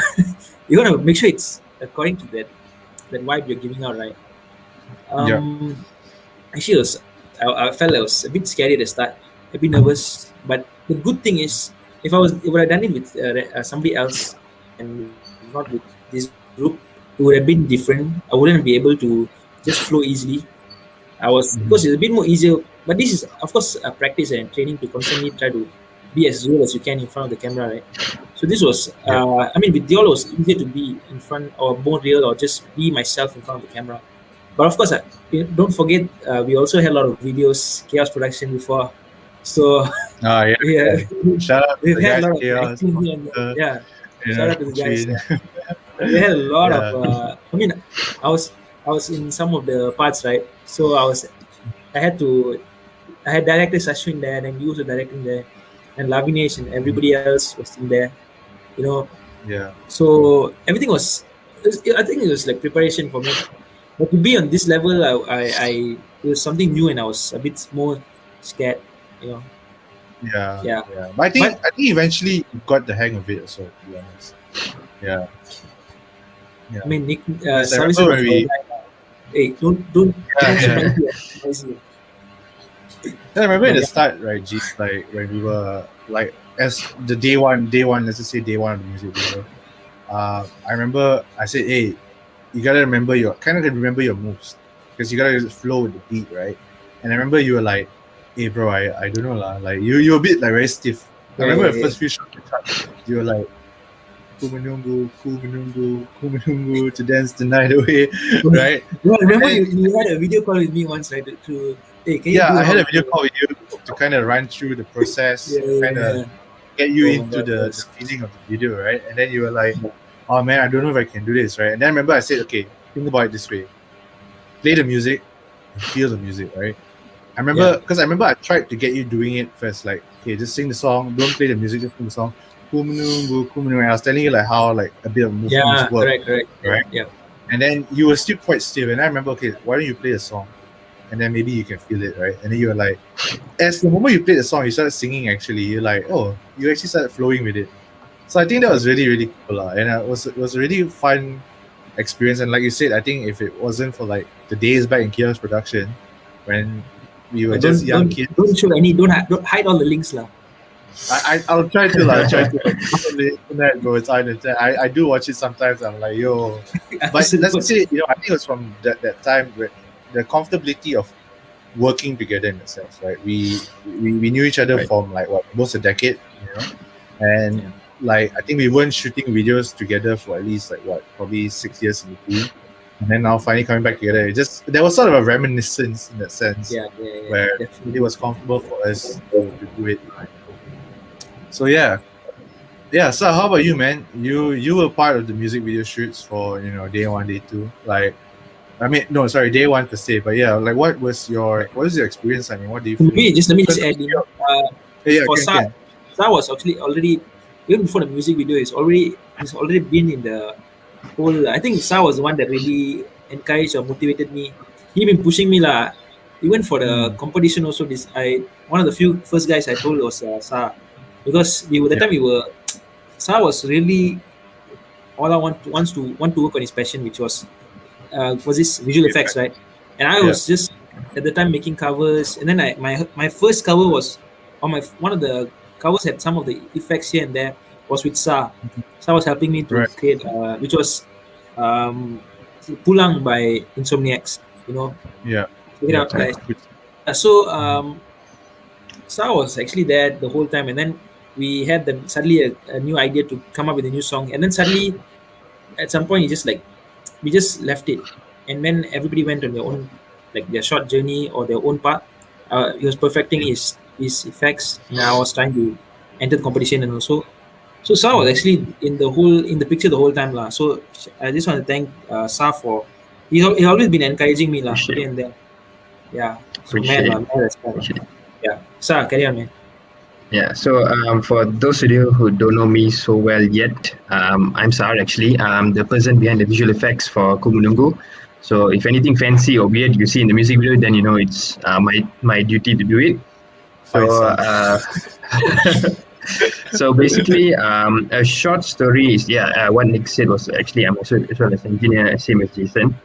Speaker 3: you want to make sure it's according to that vibe you're giving out, right? Actually, I felt I was a bit scary at the start, a bit nervous. But the good thing is, if I would have done it with somebody else and not with this group, it would have been different. I wouldn't be able to just flow easily. Of course, it's a bit more easier, but this is, of course, a practice and training to constantly try to be as real as you can in front of the camera, right? So this was, I mean, with Diolo, it was easier to be in front or more real or just be myself in front of the camera. But of course, don't forget, we also had a lot of videos, chaos production before. So
Speaker 2: Oh yeah,
Speaker 3: yeah,
Speaker 2: yeah. Shout out to
Speaker 3: we've
Speaker 2: the
Speaker 3: had a
Speaker 2: guys
Speaker 3: lot of
Speaker 2: Chaos,
Speaker 3: acting here and there.
Speaker 2: uh,
Speaker 3: Yeah,
Speaker 2: you
Speaker 3: shout
Speaker 2: know,
Speaker 3: out to the guys.
Speaker 2: Shin.
Speaker 3: Yeah. We had a lot of.
Speaker 2: Yeah,
Speaker 3: I mean, I was I was in some of the parts, right? So I had to I had director Ashwin there, and you was directing there, and Lavinesh and everybody else was in there. You know,
Speaker 2: yeah,
Speaker 3: so everything I think it was like preparation for me. But to be on this level, it was something new, and I was a bit more scared. You know,
Speaker 2: yeah,
Speaker 3: yeah.
Speaker 2: yeah. But
Speaker 3: But
Speaker 2: I think eventually you got the hang of it. Also, to be honest. Yeah,
Speaker 3: I
Speaker 2: yeah.
Speaker 3: mean, Nick
Speaker 2: Because I
Speaker 3: Sarvaisan
Speaker 2: remember when
Speaker 3: was our
Speaker 2: we,
Speaker 3: guy. Hey, don't so
Speaker 2: yeah,
Speaker 3: noisy.
Speaker 2: yeah.
Speaker 3: Noisy.
Speaker 2: I remember in
Speaker 3: But
Speaker 2: the
Speaker 3: yeah,
Speaker 2: start, right, G, like when we were like as the day one, let's just say day one of the music video. I remember I said, hey, you gotta remember your kind of remember your moves because you gotta just flow with the beat, right? And I remember you were like, hey, bro, I don't know lah, like you were a bit like very stiff. I
Speaker 3: yeah,
Speaker 2: remember
Speaker 3: yeah,
Speaker 2: the
Speaker 3: yeah.
Speaker 2: first few shots you cut, you were like, Kumanungu, Kumanungu, Kumanungu to dance the night away, right?
Speaker 3: Well, remember
Speaker 2: And
Speaker 3: you had a video call with me once, right? To hey, can you
Speaker 2: yeah,
Speaker 3: do
Speaker 2: I
Speaker 3: how
Speaker 2: had a
Speaker 3: you
Speaker 2: video
Speaker 3: do?
Speaker 2: call with you to kind of run through the process,
Speaker 3: Yeah, yeah,
Speaker 2: kind of
Speaker 3: yeah.
Speaker 2: get you
Speaker 3: Oh my
Speaker 2: into
Speaker 3: god,
Speaker 2: the
Speaker 3: yes.
Speaker 2: feeling of the video, right? And then you were like, oh man, I don't know if I can do this, right? And then I remember I said, okay, think about it this way: play the music and feel the music, right?
Speaker 3: Yeah.
Speaker 2: I remember I tried to get you doing it first, like, okay, just sing the song, don't play the music, just sing the song. Kumanungu, Kumanungu. And I was telling you like how like a bit of movements
Speaker 3: Yeah,
Speaker 2: work,
Speaker 3: correct. Yeah,
Speaker 2: right?
Speaker 3: yeah.
Speaker 2: And then you were still quite stiff, and I remember, okay, why don't you play a song, and then maybe you can feel it, right? And then you were like, as the moment you played the song, you started singing. Actually, you're like, oh, you actually started flowing with it. So I think that was really really cool, and it was a really fun experience. And like you said, I think if it wasn't for like the days back in Kia's production, when we were
Speaker 3: But
Speaker 2: just young
Speaker 3: don't
Speaker 2: kids,
Speaker 3: show any don't hide all the links lah.
Speaker 2: I'll try to like, try to like, it's on the internet, bro. It's on the internet. I do watch it sometimes. I'm like, yo, but let's just say, I think it was from that time where the comfortability of working together in a sense, right? We knew each other
Speaker 4: Right.
Speaker 2: from like what, almost a decade, and
Speaker 3: Yeah.
Speaker 2: like I think we weren't shooting videos together for at least like what, probably 6 years in between, and then now finally coming back together. It just there was sort of a reminiscence in that sense
Speaker 3: Yeah,
Speaker 2: where
Speaker 3: definitely.
Speaker 2: it was comfortable for us to do it. So yeah. Yeah, so how about you, man? You were part of the music video shoots for day one, day two. Like, I mean, no, sorry, day one per se. But yeah, like, what was your experience? I mean, what do you feel?
Speaker 3: Let me just
Speaker 2: Because
Speaker 3: add in.
Speaker 2: yeah,
Speaker 3: For
Speaker 2: can.
Speaker 3: Sa was actually already even before the music video. He's already been in the whole. I think Sa was the one that really encouraged or motivated me. He been pushing me lah. He went for the competition also. One of the few first guys I told was Sa, because
Speaker 2: Yeah.
Speaker 3: we were Sa was really all I want to work on his passion, which was this visual effects, right? And I
Speaker 2: Yeah.
Speaker 3: was just at the time making covers, and then my first cover was one of the covers had some of the effects here and there was with Sa. Sa was helping me to
Speaker 2: Right.
Speaker 3: create, which was Pulang by Insomniacs.
Speaker 2: Yeah.
Speaker 3: Check it
Speaker 2: Yeah.
Speaker 3: out, guys.
Speaker 2: Good.
Speaker 3: So Sa was actually there the whole time, and then we had suddenly a new idea to come up with a new song, and then suddenly at some point we just left it, and then everybody went on their own, like their short journey or their own path. He was perfecting his effects, and I was trying to enter the competition, and also so Sa was actually in the picture the whole time lah. So I just want to thank Sa for he always been encouraging me lah
Speaker 4: Appreciate
Speaker 3: here and there. Yeah, so
Speaker 4: Appreciate it.
Speaker 3: man respect lah.
Speaker 4: Appreciate it.
Speaker 3: Yeah, Sa, carry on, man.
Speaker 4: Yeah, so for those of you who don't know me so well yet, I'm Sar actually. I'm the person behind the visual effects for Kumunungu. So if anything fancy or weird you see in the music video, then you know it's my duty to do it.
Speaker 2: Fine,
Speaker 4: So
Speaker 2: Sar.
Speaker 4: so basically, a short story is what Nick said was actually I'm also as well as engineer, same as Jason.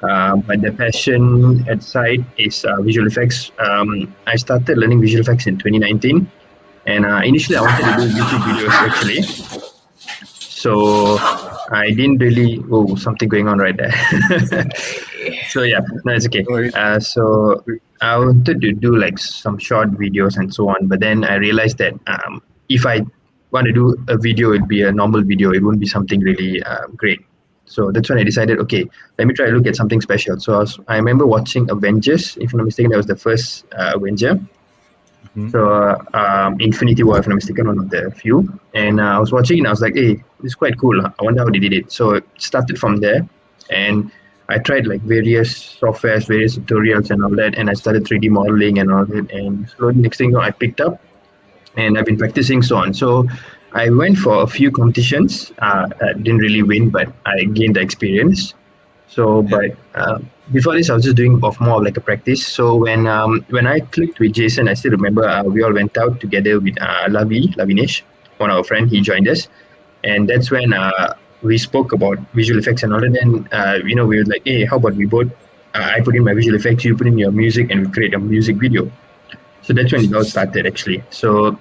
Speaker 4: But the passion at side is visual effects. I started learning visual effects in 2019. And initially, I wanted to do YouTube videos actually. So I didn't really. Oh, something going on right there. So yeah, no, it's okay.
Speaker 2: No worries.
Speaker 4: So I wanted to do like some short videos and so on, but then I realized that if I want to do a video, it'd be a normal video. It wouldn't be something really great. So that's when I decided, okay, let me try to look at something special. So I remember watching Avengers, if I'm not mistaken, that was the first Avenger.
Speaker 2: Mhm.
Speaker 4: So Infinity War, if I'm not mistaken, one of the few. And I was watching and I was like, hey, this is quite cool. I wonder how they did it. So it started from there. And I tried like various softwares, various tutorials and all that. And I started 3D modeling and all that. And slowly, next thing you know, I picked up and I've been practicing so on. So I went for a few competitions. I didn't really win, but I gained the experience. So,
Speaker 2: Yeah.
Speaker 4: but before this, I was just doing of more of like a practice. So when I clicked with Jason, I still remember we all went out together with Lavinesh, one of our friend. He joined us, and that's when we spoke about visual effects and all. And then we were like, hey, how about we both? I put in my visual effects, you put in your music, and we create a music video. So that's when it all started actually. So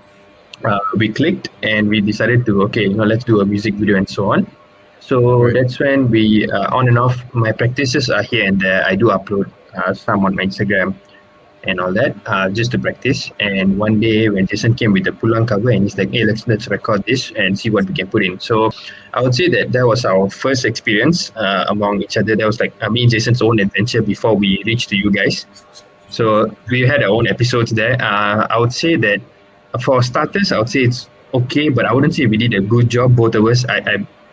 Speaker 4: we clicked and we decided to okay, let's do a music video and so on. So
Speaker 2: Right.
Speaker 4: that's when we on and off. My practices are here and there. I do upload some on my Instagram and all that just to practice. And one day when Jason came with the pulang cover and he's like, hey, let's record this and see what we can put in. So I would say that was our first experience among each other. That was like me and Jason's own adventure before we reached to you guys. So we had our own episodes there. I would say that for starters, I would say it's okay, but I wouldn't say we did a good job, both of us.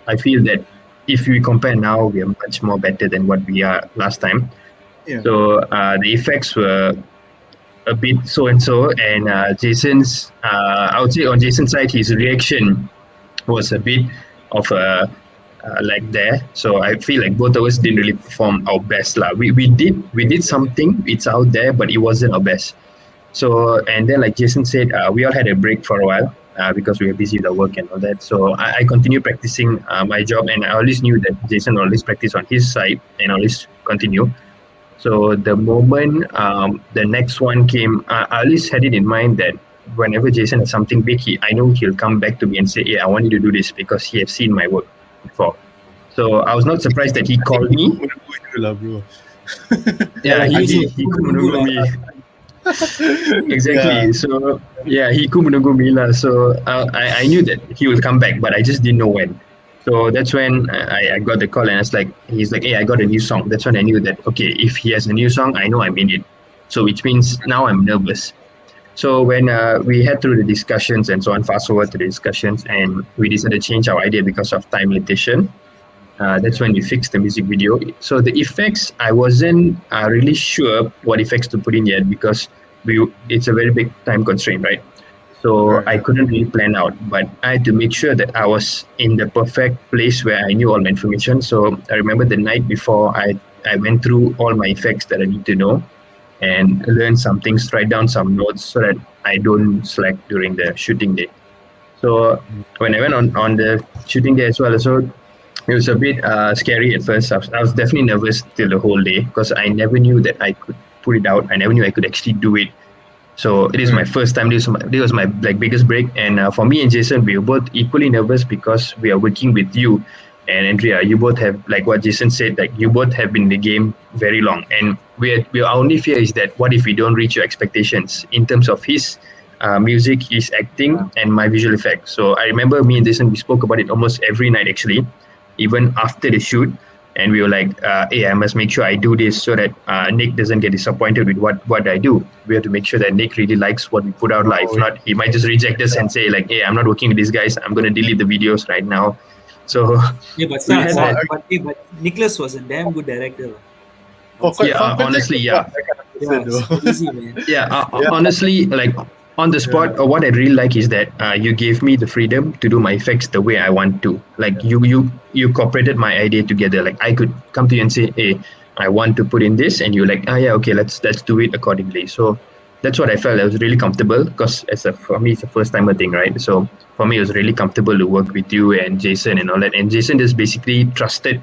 Speaker 4: I feel that if we compare now, we are much more better than what we are last time.
Speaker 2: Yeah.
Speaker 4: So the effects were a bit so and so, and Jason's, I would say on Jason's side, his reaction was a bit of a like there. So I feel like both of us didn't really perform our best lah. We did something. It's out there, but it wasn't our best. So and then like Jason said, we all had a break for a while because we were busy with our work and all that. So I continued practicing my job, and I always knew that Jason always practice on his side and always continue. So the moment the next one came, I always had it in mind that whenever Jason has something big, I know he'll come back to me and say, "Yeah, I want you to do this because he has seen my work before." So I was not surprised that he called me.
Speaker 2: Bro.
Speaker 3: Yeah,
Speaker 4: Yeah,
Speaker 3: like
Speaker 4: he could menunggu me. Exactly.
Speaker 2: Yeah.
Speaker 4: So yeah, he could menunggu me lah. So I knew that he will come back, but I just didn't know when. So that's when I got the call and it's like he's like, hey, I got a new song. That's when I knew that okay, if he has a new song, I know I'm in it. So which means now I'm nervous. So when we had through the discussions and so on, fast forward to the discussions, and we decided to change our idea because of time limitation. That's when we fixed the music video. So the effects, I wasn't really sure what effects to put in yet because it's a very big time constraint, right? So
Speaker 2: Right.
Speaker 4: I couldn't really plan out, but I had to make sure that I was in the perfect place where I knew all the information. So I remember the night before, I went through all my effects that I need to know and learn some things, write down some notes so that I don't slack during the shooting day. So when I went on the shooting day as well, so it was a bit scary at first. I was definitely nervous till the whole day because I never knew that I could put it out. I never knew I could actually do it. So it is my
Speaker 2: Right.
Speaker 4: first time. This was my like biggest break, and for me and Jason, we were both equally nervous because we are working with you, and Andrea. You both have like what Jason said. Like you both have been in the game very long, and our only fear is that what if we don't reach your expectations in terms of his music, his acting, and my visual effects. So I remember me and Jason we spoke about it almost every night actually, even after the shoot, and we were like, hey, I must make sure I do this so that Nick doesn't get disappointed with what I do. We have to make sure that Nick really likes what we put out live. If not, he might just reject us and say like, hey, I'm not working with these guys. I'm going to delete the videos right now. So
Speaker 3: Yeah, but
Speaker 4: we
Speaker 3: still,
Speaker 4: had
Speaker 2: Wow,
Speaker 4: that.
Speaker 3: but Nicholas was a damn good director.
Speaker 2: For quite
Speaker 4: Yeah,
Speaker 2: for context,
Speaker 4: honestly, yeah.
Speaker 2: I kind of
Speaker 3: Yeah,
Speaker 2: understand
Speaker 3: it's
Speaker 2: though.
Speaker 3: crazy, man.
Speaker 4: Yeah,
Speaker 2: Yeah.
Speaker 4: honestly, like on the spot, what I really like is that you gave me the freedom to do my effects the way I want to. Like you cooperated my idea together. Like I could come to you and say, hey, I want to put in this, and you're like, oh yeah, okay, let's do it accordingly. So that's what I felt. I was really comfortable because for me it's a first timer thing, right? So for me it was really comfortable to work with you and Jason and all that. And Jason just basically trusted.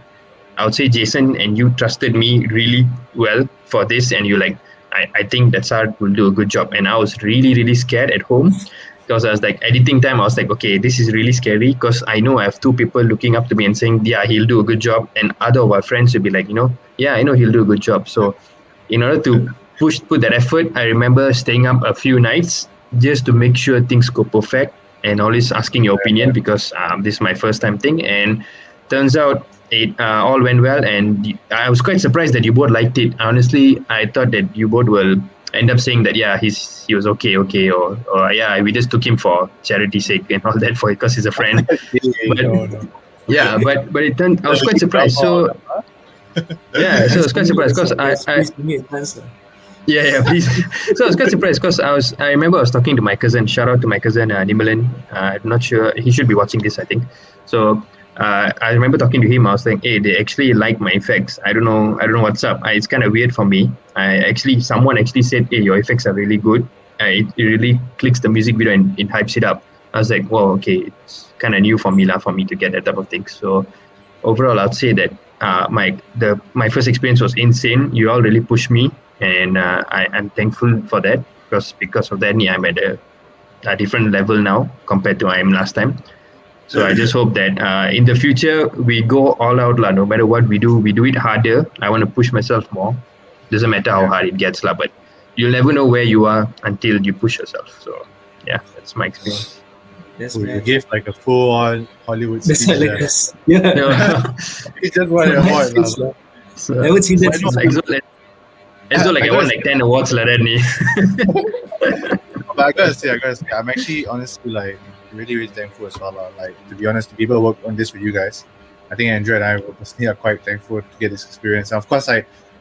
Speaker 4: I would say Jason and you trusted me really well for this, and you like, I think that Sar will do a good job. And I was really, really scared at home because I was like editing time. I was like, okay, this is really scary because I know I have two people looking up to me and saying, yeah, he'll do a good job, and other of our friends will be like, yeah, I know he'll do a good job. So in order to put that effort, I remember staying up a few nights just to make sure things go perfect and always asking your opinion because this is my first time thing. And turns out it all went well, and I was quite surprised that you both liked it. Honestly, I thought that you both will end up saying that he was okay, or yeah, we just took him for charity sake and all that, for because he's a friend. But
Speaker 2: no.
Speaker 4: yeah, but it turned. I was quite surprised. So yeah, so I was quite surprised because
Speaker 3: Please give me a chance.
Speaker 4: yeah, please. So I was quite surprised because I remember I was talking to my cousin. Shout out to my cousin Nimalan. I'm not sure he should be watching this, I think. So I remember talking to him. I was saying, hey, they actually like my effects. I don't know what's up. It's kind of weird for me. Someone actually said, hey, your effects are really good. It really clicks the music video and it hypes it up. I was like, well, okay, it's kind of new for me to get that type of thing. So overall, I'd say that my first experience was insane. You all really pushed me, and I'm thankful for that because of that, I'm at a different level now compared to I am last time. So I just hope that in the future we go all out, no matter what we do it harder. I want to push myself more. Doesn't matter how hard it gets, but you'll never know where you are until you push yourself. So yeah, that's my experience.
Speaker 3: Yes,
Speaker 2: You
Speaker 3: man.
Speaker 2: gave like a full-on Hollywood
Speaker 3: That's
Speaker 2: speech.
Speaker 3: like us. Yeah.
Speaker 2: You just want to avoid
Speaker 3: Nice,
Speaker 2: lah.
Speaker 4: So,
Speaker 3: I would see that.
Speaker 4: as though I won like 10 awards like that.
Speaker 2: But I gotta say, I'm actually honestly like really thankful as well. Like, to be honest, the people who worked on this with you guys, I think Andrew and I personally are quite thankful to get this experience. And of course,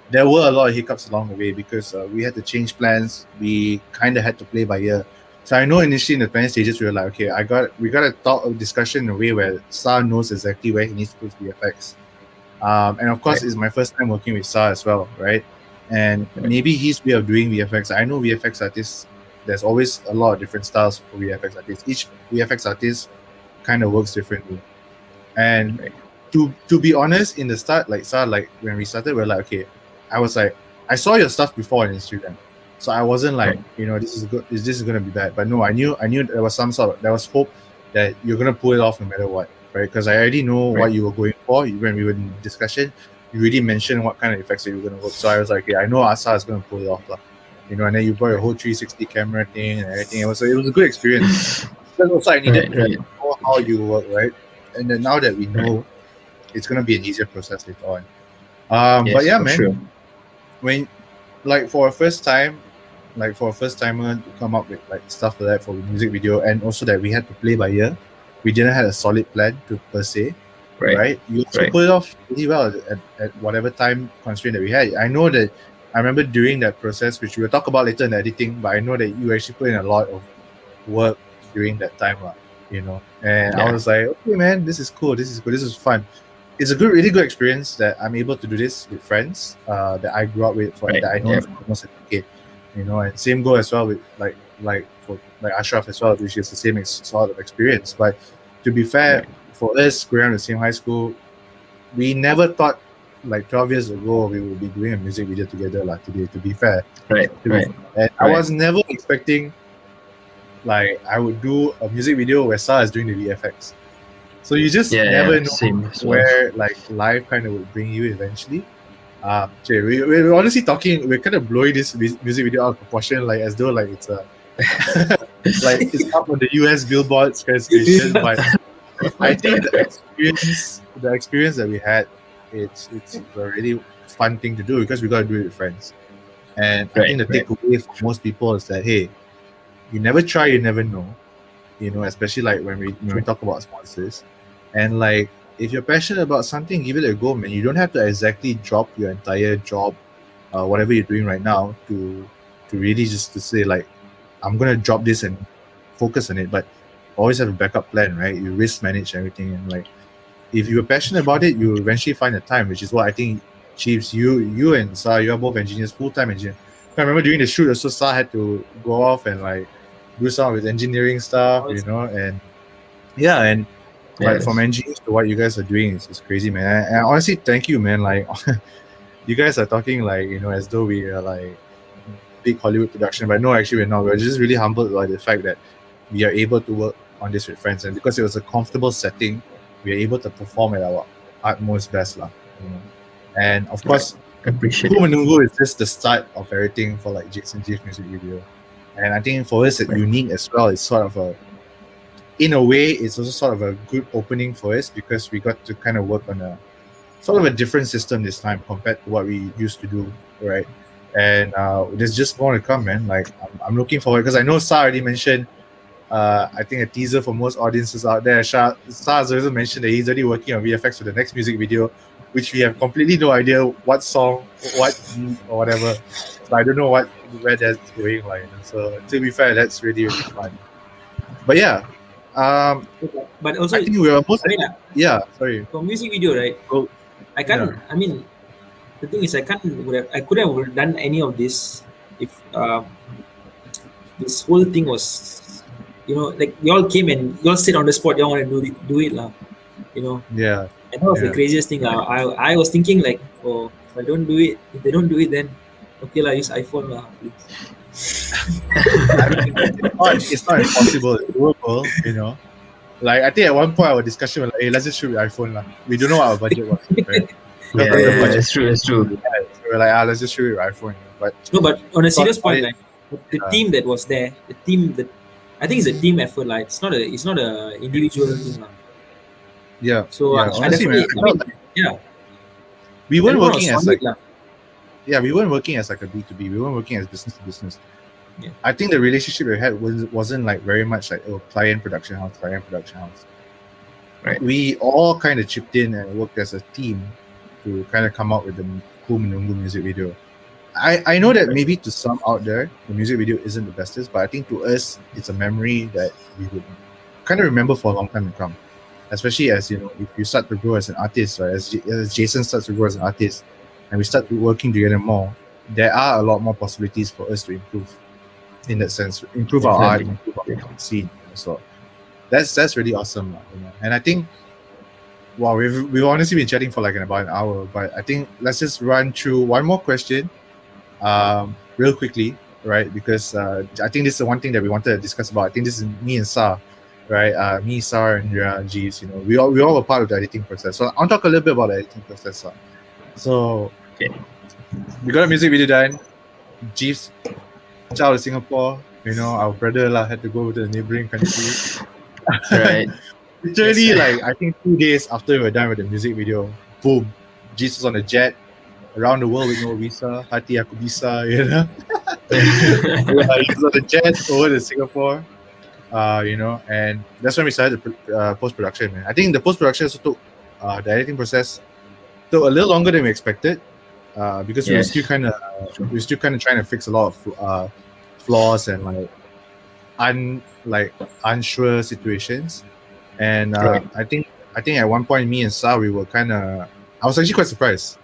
Speaker 2: there were a lot of hiccups along the way because we had to change plans. We kind of had to play by ear. So I know initially in the planning stages we were like, okay, we got to talk a discussion in a way where Sar knows exactly where he needs to put VFX. And of course, it's my first time working with Sar as well, right? And maybe his way of doing VFX. I know VFX artists. There's always a lot of different styles for VFX artists. Each VFX artist kind of works differently. And to be honest, in the start, like Sar, like when we started, we're like, okay, I was like, I saw your stuff before on Instagram. So I wasn't like, this is good. This is gonna be bad? But no, I knew there was there was hope that you're gonna pull it off no matter what, right? Because I already know what you were going for. When we were in discussion, you already mentioned what kind of effects that you were gonna work. So I was like, I know Asa is gonna pull it off, and then you brought your whole 360 camera thing and everything. It was a good experience. But also I needed to know how you work, right? And then now that we know, it's gonna be an easier process later on. But yeah, man,
Speaker 4: sure.
Speaker 2: when for a first timer to come up with like stuff like that for the music video, and also that we had to play by ear, we didn't have a solid plan to per se, right? You also put it off really well at whatever time constraint that we had. I know that I remember during that process, which we'll talk about later in the editing, but I know that you actually put in a lot of work during that time, and I was like, okay, man, this is cool, this is fun. It's a really good experience that I'm able to do this with friends that I grew up with, that I know for almost a decade, and same go as well with like Ashraf as well, which is the same sort of experience. But to be fair, for us growing up in the same high school, we never thought like 12 years ago we would be doing a music video together today, to be fair. And I was never expecting like I would do a music video where Sar is doing the VFX. So you just never know where like life kind of would bring you eventually. We're honestly talking. We're kind of blowing this music video out of proportion, like as though like it's a like it's up on the US Billboard station. But I think the experience that we had, it's a really fun thing to do because we got to do it with friends. And I think the takeaway for most people is that hey, you never try, you never know. Especially like when we talk about sponsors. And like, if you're passionate about something, give it a go, man. You don't have to exactly drop your entire job, whatever you're doing right now, to really just to say like, I'm gonna drop this and focus on it. But always have a backup plan, right? You risk manage everything, and like, if you're passionate about it, you eventually find the time, which is what I think. Jeeves, you and Sar, you are both engineers, full-time engineers. I remember during the shoot, also Sar had to go off and like do some of his engineering stuff, and like from engineers to what you guys are doing is crazy, man. And honestly, thank you, man. Like, you guys are talking like as though we are like big Hollywood production, but no, actually we're not. We're just really humbled by the fact that we are able to work on this with friends, and because it was a comfortable setting, we are able to perform at our utmost best, And of course, MENUGGU is just the start of everything for like Jason Jeeves music video. And I think for us at Unique as well, it's sort of in a way, it's also sort of a good opening for us because we got to kind of work on a sort of a different system this time compared to what we used to do, right? And there's just more to come, man. Like I'm looking forward because I know Sa already mentioned. I think a teaser for most audiences out there. Sa has also mentioned that he's already working on VFX for the next music video, which we have completely no idea what song, what beat, or whatever. So I don't know where that's going. Like, so to be fair, that's really fun. But yeah,
Speaker 3: But also,
Speaker 2: I think we are most.
Speaker 3: I mean,
Speaker 2: Yeah, sorry.
Speaker 3: for music video, right?
Speaker 2: Oh,
Speaker 3: I can't. I mean, the thing is, I couldn't have done any of this if this whole thing was, like you all came and you all sit on the spot. You all want to do it, lah.
Speaker 2: yeah.
Speaker 3: And that was the
Speaker 2: Yeah.
Speaker 3: craziest thing. I was thinking like, oh, if I don't do it, if they don't do it, then okay, lah, use iPhone, lah, please.
Speaker 2: I mean, it's not impossible. It's doable, Like I think at one point our discussion was like, hey, let's just shoot with iPhone lah. We don't know what our budget was. Right?
Speaker 4: Yeah, it's true. It's true.
Speaker 2: Yeah, so we're like, let's just shoot with iPhone. But
Speaker 3: No, but on a serious
Speaker 2: Not-
Speaker 3: point, like the team that was there, the team that I think it's a team effort, like it's not a individual thing, lah.
Speaker 2: yeah,
Speaker 3: So
Speaker 2: yeah,
Speaker 3: I
Speaker 2: honestly, man,
Speaker 3: definitely, yeah,
Speaker 2: we weren't
Speaker 3: everyone
Speaker 2: working
Speaker 3: was
Speaker 2: as
Speaker 3: solid,
Speaker 2: like
Speaker 3: lah.
Speaker 2: we weren't working as like a B2B. We weren't working as business to business.
Speaker 3: Yeah.
Speaker 2: I think the relationship we had wasn't like very much like client production house.
Speaker 4: Right.
Speaker 2: We all kind of chipped in and worked as a team to kind of come out with the cool MENUGGU music video. I know that maybe to some out there the music video isn't the bestest, but I think to us it's a memory that we would kind of remember for a long time to come. Especially as if you start to grow as an artist, right? As Jason starts to grow as an artist, and we start working together more, there are a lot more possibilities for us to improve. In that sense, improve our art, improve our scene. So that's really awesome, And I think, wow, we've honestly been chatting for like about an hour, but I think let's just run through one more question, real quickly, right? Because I think this is the one thing that we wanted to discuss about. I think this is me and Sa, right? Me, Sa, and Jeeves. We all were part of the editing process. So I'll talk a little bit about the editing process, Sa. So we got a music video done. Jeeves out of Singapore, our brother had to go to the neighboring country.
Speaker 4: Right.
Speaker 2: Literally, like I think 2 days after we were done with the music video, boom, Jesus on a jet around the world with no visa. Hati aku bisa, He's on the jet over to Singapore, and that's when we started the post production. Man, I think the post production also took the editing process took a little longer than we expected, because we were still kind of trying to fix a lot of flaws and unsure situations. And I think at one point me and Sa, we were I was actually quite surprised.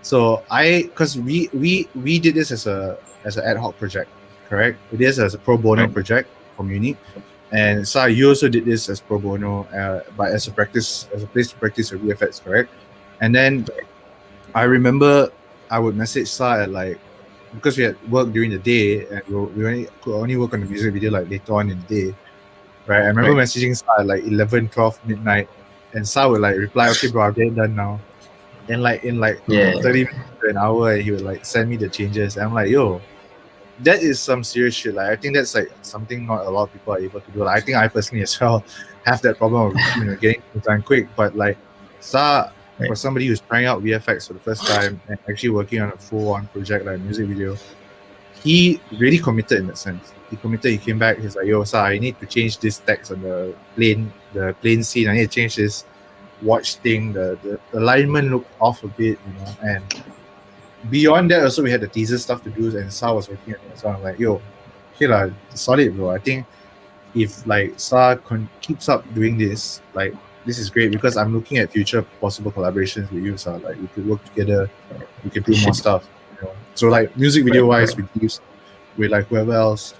Speaker 2: So because we did this as an ad hoc project, correct? We did this as a pro bono project from UNQE, and Sa, you also did this as pro bono, but as a place to practice your VFX, correct? And then I remember I would message Sa at because we had work during the day and we could only work on the music video later on in the day, right? I remember messaging Sa at 11, 12 midnight, and Sa would reply, okay bro, I'll get it done now. And 30 minutes to an hour, he would send me the changes. And I'm like, yo, that is some serious shit. I think that's something not a lot of people are able to do. I think I personally as well have that problem of getting things done quick. But Sa, for somebody who's trying out VFX for the first time and actually working on a full-on project like a music video, he really committed in that sense. He came back, he's like, yo, Sa, I need to change this text on the plane scene. I need to change this watch thing. The alignment looked off a bit, and beyond that also we had the teaser stuff to do, and Sa was working on it. So I'm like, yo, okay solid bro. I think if Sa keeps up doing this, this is great, because I'm looking at future possible collaborations with you, Sa. We could work together, we could do more stuff. So music video wise with Jeeves, with whoever else,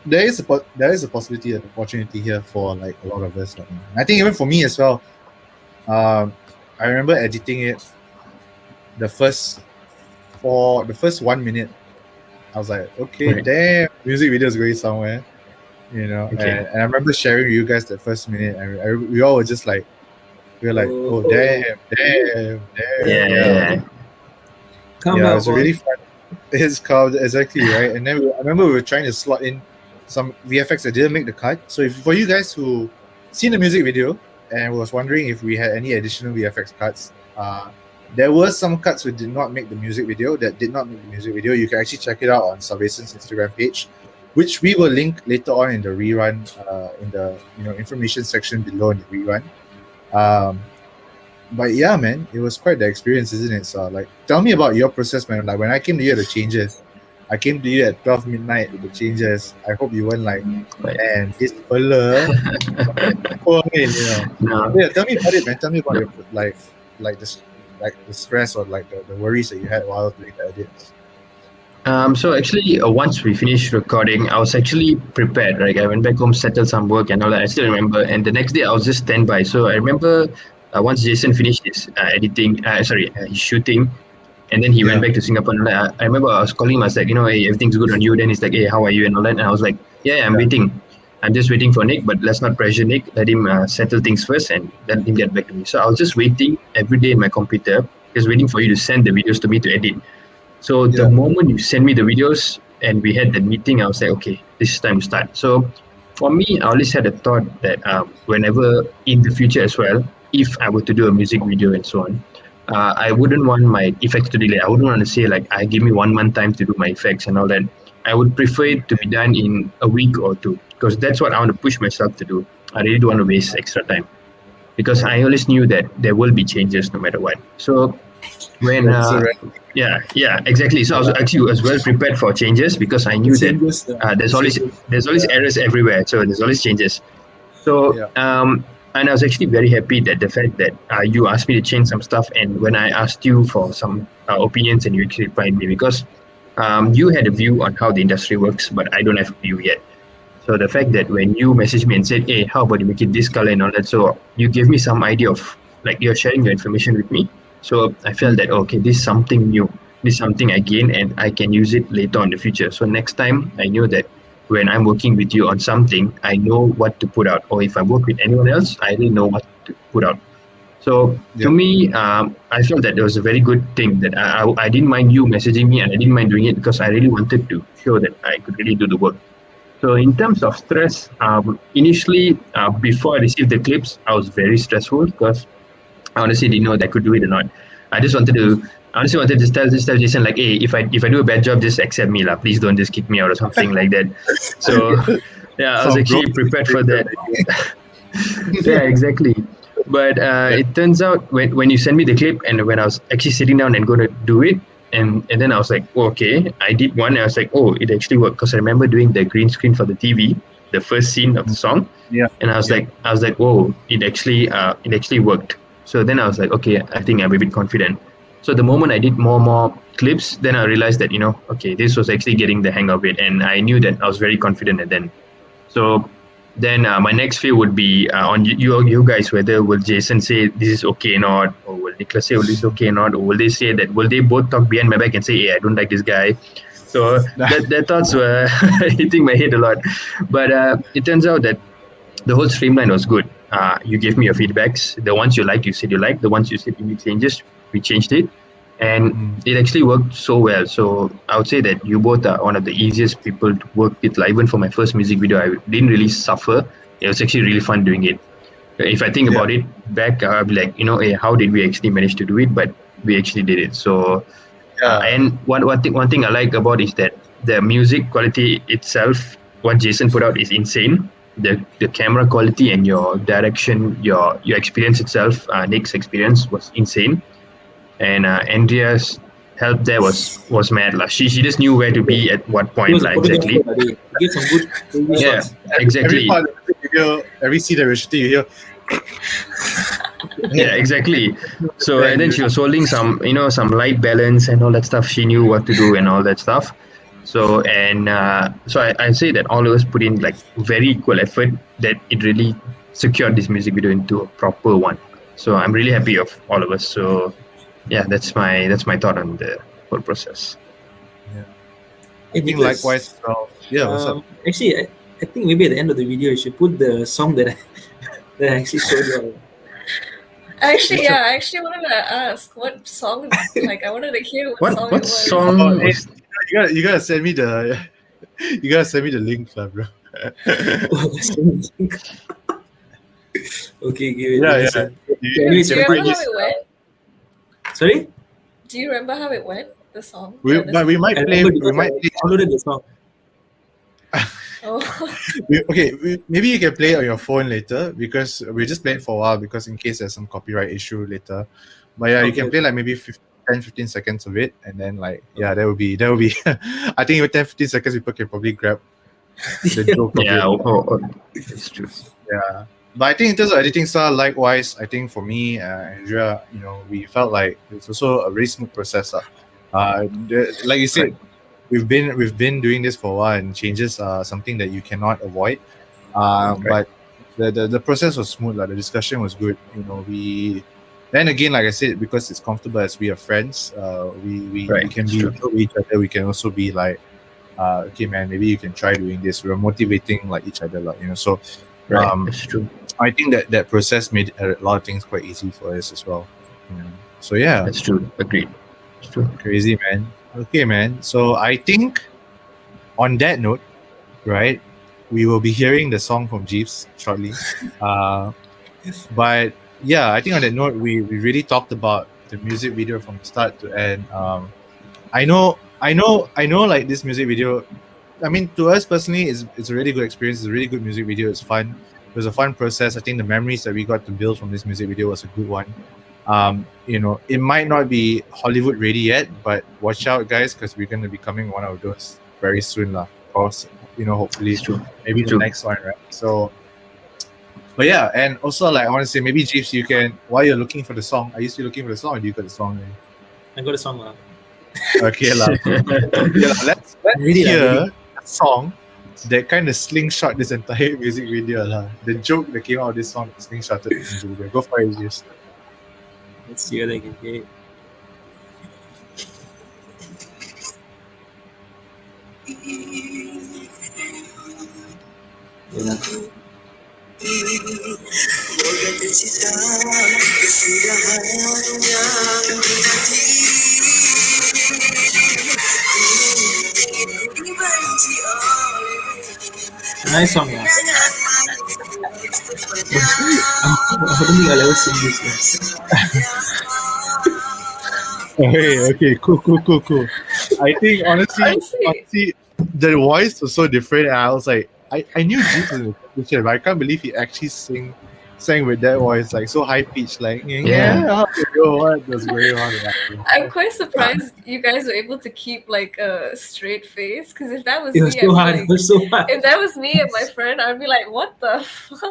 Speaker 2: there is a possibility and opportunity here for a lot of us. I think even for me as well. I remember editing it. The first 1 minute, I was like, okay, damn, music video is going somewhere, And I remember sharing with you guys the first minute, and we all were just we were like, oh damn.
Speaker 4: Yeah.
Speaker 3: Come
Speaker 2: Yeah,
Speaker 3: out,
Speaker 2: it was really fun. It's called exactly right. And then I remember we were trying to slot in some VFX that didn't make the cut. So if for you guys who seen the music video and was wondering if we had any additional VFX cuts, there were some cuts which did not make the music video. You can actually check it out on Sarvaisan's Instagram page, which we will link later on in the rerun, in the information section below in the rerun. But yeah, man, it was quite the experience, isn't it? So like, tell me about your process, man. Like when I came to you at the changes, I came to you at 12 midnight with the changes. I hope you weren't like, man, this fella,
Speaker 4: No.
Speaker 2: Yeah, tell me about it, man. Tell me about your like the stress or like the worries that you had while doing the edits.
Speaker 4: So actually, once we finished recording, I was actually prepared. Right, I went back home, settled some work and all that. I still remember. And the next day, I was just standby. So I remember once Jason finished his his shooting, and then he went back to Singapore. And I remember I was calling him. I was like, hey, everything's good on you. Then he's like, hey, how are you and all that. And I was like, yeah, I'm waiting. I'm just waiting for Nick, but let's not pressure Nick. Let him settle things first and let him get back to me. So I was just waiting every day in my computer, just waiting for you to send the videos to me to edit. So the moment you send me the videos and we had the meeting, I was like, okay, this is time to start. So for me, I always had a thought that whenever in the future as well, if I were to do a music video and so on, I wouldn't want my effects to delay. I wouldn't want to say like, give me 1 month time to do my effects and all that. I would prefer it to be done in a week or two, because that's what I want to push myself to do. I really don't want to waste extra time, because I always knew that there will be changes no matter what. So when exactly. So I was well prepared for changes, because I knew that there's always errors everywhere. So there's always changes. So and I was actually very happy that the fact that you asked me to change some stuff, and when I asked you for some opinions and you actually replied me, because you had a view on how the industry works, but I don't have a view yet. So the fact that when you messaged me and said, hey, how about you make it this color and all that, so you gave me some idea of, like, you're sharing your information with me. So I felt that, okay, this is something new. This is something I gain and I can use it later on in the future. So next time I know that when I'm working with you on something, I know what to put out. Or if I work with anyone else, I really know what to put out. So to me, I felt that it was a very good thing that I didn't mind you messaging me, and I didn't mind doing it because I really wanted to show that I could really do the work. So in terms of stress, initially, before I received the clips, I was very stressful because I honestly didn't know that I could do it or not. I wanted to just tell Jason, like, hey, if I do a bad job, just accept me, lah. Please don't just kick me out or something like that. So I was actually prepared for that. Yeah, exactly. But it turns out when you send me the clip, and when I was actually sitting down and going to do it, and then I was like, okay, I did one, and I was like, oh, it actually worked, because I remember doing the green screen for the TV, the first scene of the song, and I was like, whoa, it actually worked. So then I was like, okay, I think I'm a bit confident. So the moment I did more clips, then I realized that, okay, this was actually getting the hang of it, and I knew that I was very confident at then. So then my next fear would be on you guys, whether will Jason say this is okay or not, or will Nicholas say, this is okay or not, or will they both talk behind my back and say, hey, I don't like this guy. So that thoughts were hitting my head a lot. But it turns out that the whole streamline was good. You gave me your feedbacks. The ones you liked, you said you liked. The ones you said you need changes, we changed it. And it actually worked so well. So I would say that you both are one of the easiest people to work with. Like, even for my first music video, I didn't really suffer. It was actually really fun doing it. If I think about it back, I'll be like, hey, how did we actually manage to do it? But we actually did it. So, and one thing I like about is that the music quality itself, what Jason put out, is insane. The camera quality and your direction, your experience itself, Nick's experience was insane. And Andrea's help there was mad. She just knew where to be at what point, exactly.
Speaker 3: Get some good
Speaker 4: exactly.
Speaker 2: Every part of the video, every scene that we're shooting, you hear.
Speaker 4: Yeah, exactly. So and then she was holding some light balance and all that stuff. She knew what to do and all that stuff. So I say that all of us put in like very equal effort, that it really secured this music video into a proper one. So I'm really happy of all of us. So yeah, that's my thought on the whole process.
Speaker 2: I think likewise. What's up?
Speaker 3: Actually, I think maybe at the end of the video you should put the song that I actually showed you.
Speaker 1: I actually wanted to ask what song. Like, I wanted to hear what song it was.
Speaker 4: Song?
Speaker 2: You gotta send me the link, bro.
Speaker 3: Okay, give it.
Speaker 2: Yeah,
Speaker 3: Let me
Speaker 2: yeah.
Speaker 3: listen.
Speaker 2: You,
Speaker 3: Okay,
Speaker 2: you
Speaker 3: anyways,
Speaker 1: Do
Speaker 2: can
Speaker 1: you
Speaker 2: find
Speaker 1: remember
Speaker 3: continue.
Speaker 1: how
Speaker 2: it.
Speaker 1: it went?
Speaker 3: Sorry?
Speaker 1: Do you remember how it went? The song,
Speaker 2: But we
Speaker 3: I
Speaker 2: might play.
Speaker 3: remember
Speaker 2: We
Speaker 3: because
Speaker 2: might
Speaker 3: I
Speaker 2: play.
Speaker 3: downloaded the song.
Speaker 1: Oh,
Speaker 2: Okay, maybe you can play it on your phone later because we just play it for a while because in case there's some copyright issue later. But yeah, you
Speaker 3: Okay,
Speaker 2: can play
Speaker 3: okay.
Speaker 2: like maybe 10-15 seconds of it, and then like yeah, that would be. I think with 10-15 seconds, people can probably grab the joke of
Speaker 4: Yeah,
Speaker 2: it.
Speaker 4: it's true.
Speaker 2: Yeah. But I think in terms of editing style, likewise, I think for me, Andrea, we felt like it's also a very smooth process. Like you said,
Speaker 3: Correct.
Speaker 2: we've been doing this for a while, and changes are something that you cannot avoid.
Speaker 4: Right.
Speaker 2: But the process was smooth. Like the discussion was good. We then again, like I said, because it's comfortable as we are friends, we
Speaker 4: Right.
Speaker 2: can
Speaker 4: It's
Speaker 2: be
Speaker 4: true.
Speaker 2: real with each other. We can also be like, okay, man, maybe you can try doing this. We're motivating like each other, like. So
Speaker 4: Right.
Speaker 2: um,
Speaker 4: It's true.
Speaker 2: I think that process made a lot of things quite easy for us as well. So yeah,
Speaker 4: That's true. Agreed. It's true.
Speaker 2: crazy, man. Okay, man. So I think on that note, right, we will be hearing the song from Jeeves shortly. Uh, but yeah, I think on that note, we really talked about the music video from start to end. I know, like this music video. I mean, to us personally, it's a really good experience. It's a really good music video. It's fun. It was a fun process. I think the memories that we got to build from this music video was a good one. It might not be Hollywood ready yet, but watch out, guys, because we're going to be coming one of those very soon, lah. Of course, hopefully,
Speaker 4: It's true.
Speaker 2: maybe
Speaker 4: It's
Speaker 2: the
Speaker 4: true.
Speaker 2: next one, right? So, but yeah, and also like I want to say, maybe Jeeves, you can while you're looking for the song. Are you still looking for the song, or do you got the song ready?
Speaker 3: I got a song.
Speaker 2: Okay, lah. Okay, lah. Let's
Speaker 3: Ready lah,
Speaker 2: hear
Speaker 3: ready.
Speaker 2: a song that kind of slingshot this entire music video, lah. The joke that came out of this song slingshotted the music video. Go for it, Jeeves.
Speaker 3: Let's see whether I can hear it. Yeah. Nice song, yeah. I don't think I'll ever sing this.
Speaker 2: Okay, cool. I think
Speaker 1: honestly,
Speaker 2: honestly, the voice was so different. And I was like, I knew Jeeves was in the competition, but I can't believe he actually sang with that voice, like so high pitched, like
Speaker 4: Yeah.
Speaker 2: what was going on?
Speaker 1: I'm quite surprised you guys were able to keep like a straight face. Because if that was
Speaker 3: It was
Speaker 1: me,
Speaker 3: so
Speaker 1: I'd be
Speaker 3: hard.
Speaker 1: like,
Speaker 3: It was so hard.
Speaker 1: if that was me and my friend, I'd be like, what the fuck?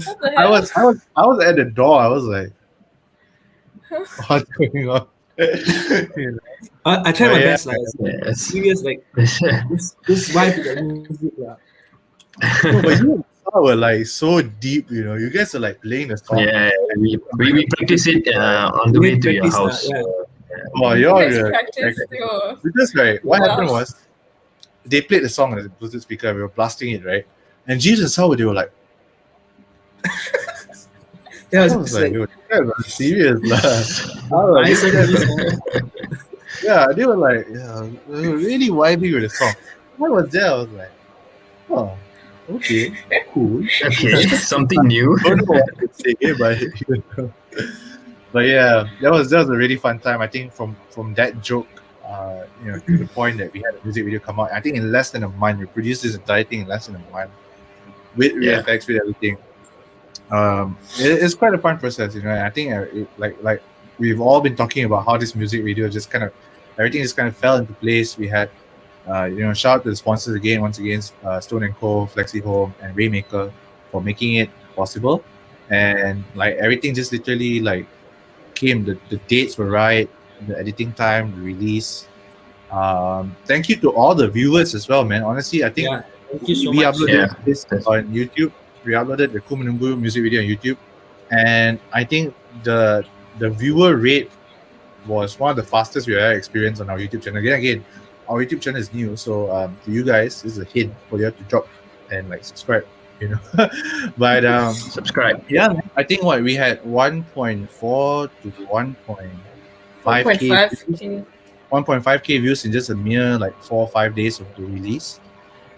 Speaker 1: What the
Speaker 2: I
Speaker 1: hell?
Speaker 2: was at the door. I was like, what's going on?
Speaker 3: I tried
Speaker 2: But
Speaker 3: my
Speaker 2: yeah.
Speaker 3: best, like
Speaker 4: Yes.
Speaker 3: serious, like this vibe with the music, yeah.
Speaker 2: No, but you and Sarah were like so deep. You guys are like playing the song.
Speaker 4: Yeah. We practice it on the
Speaker 3: We
Speaker 4: way to your
Speaker 3: practice,
Speaker 4: house.
Speaker 3: yeah.
Speaker 2: Oh,
Speaker 1: You
Speaker 2: you're
Speaker 1: guys practiced your.
Speaker 2: because right. What
Speaker 1: Wow.
Speaker 2: happened was they played the song on the Bluetooth speaker. And we were blasting it, right? And Jeeves and Sarah, they were like,
Speaker 3: Yeah,
Speaker 2: I
Speaker 3: it
Speaker 2: was
Speaker 3: was
Speaker 2: like,
Speaker 3: like,
Speaker 2: dude, you guys are serious, lah.
Speaker 3: nice and easy.
Speaker 2: Yeah, they were like, yeah, they were really vibing with the song. When I was there, I was like, oh, okay, cool.
Speaker 4: Okay, something new.
Speaker 2: Don't know what to say, but but yeah, that was a really fun time. I think from that joke, to the point that we had a music video come out. I think in less than a month, we produced this entire thing in less than a month with
Speaker 4: Yeah.
Speaker 2: VFX, with everything. It's quite a fun process, and I think like we've all been talking about how this music video just kind of everything just kind of fell into place. We had shout out to the sponsors again, once again, Stone and Co, Flexi Home, and Raymaker for making it possible. And like everything just literally like came. The dates were right, the editing time, the release. Thank you to all the viewers as well, man. Honestly, I think
Speaker 3: Yeah, thank you so
Speaker 2: we
Speaker 3: much.
Speaker 2: uploaded
Speaker 4: Yeah.
Speaker 2: this on YouTube. We uploaded the MENUGGU music video on YouTube, and I think the viewer rate was one of the fastest we ever experienced on our YouTube channel. Again, our YouTube channel is new, so to you guys, this is a hint for you to drop and like subscribe. But
Speaker 4: Subscribe.
Speaker 2: yeah, man, I think we had 1.4 to 1.5k
Speaker 1: 1.5.
Speaker 2: 1.5k views in just a mere like 4 or 5 days of the release,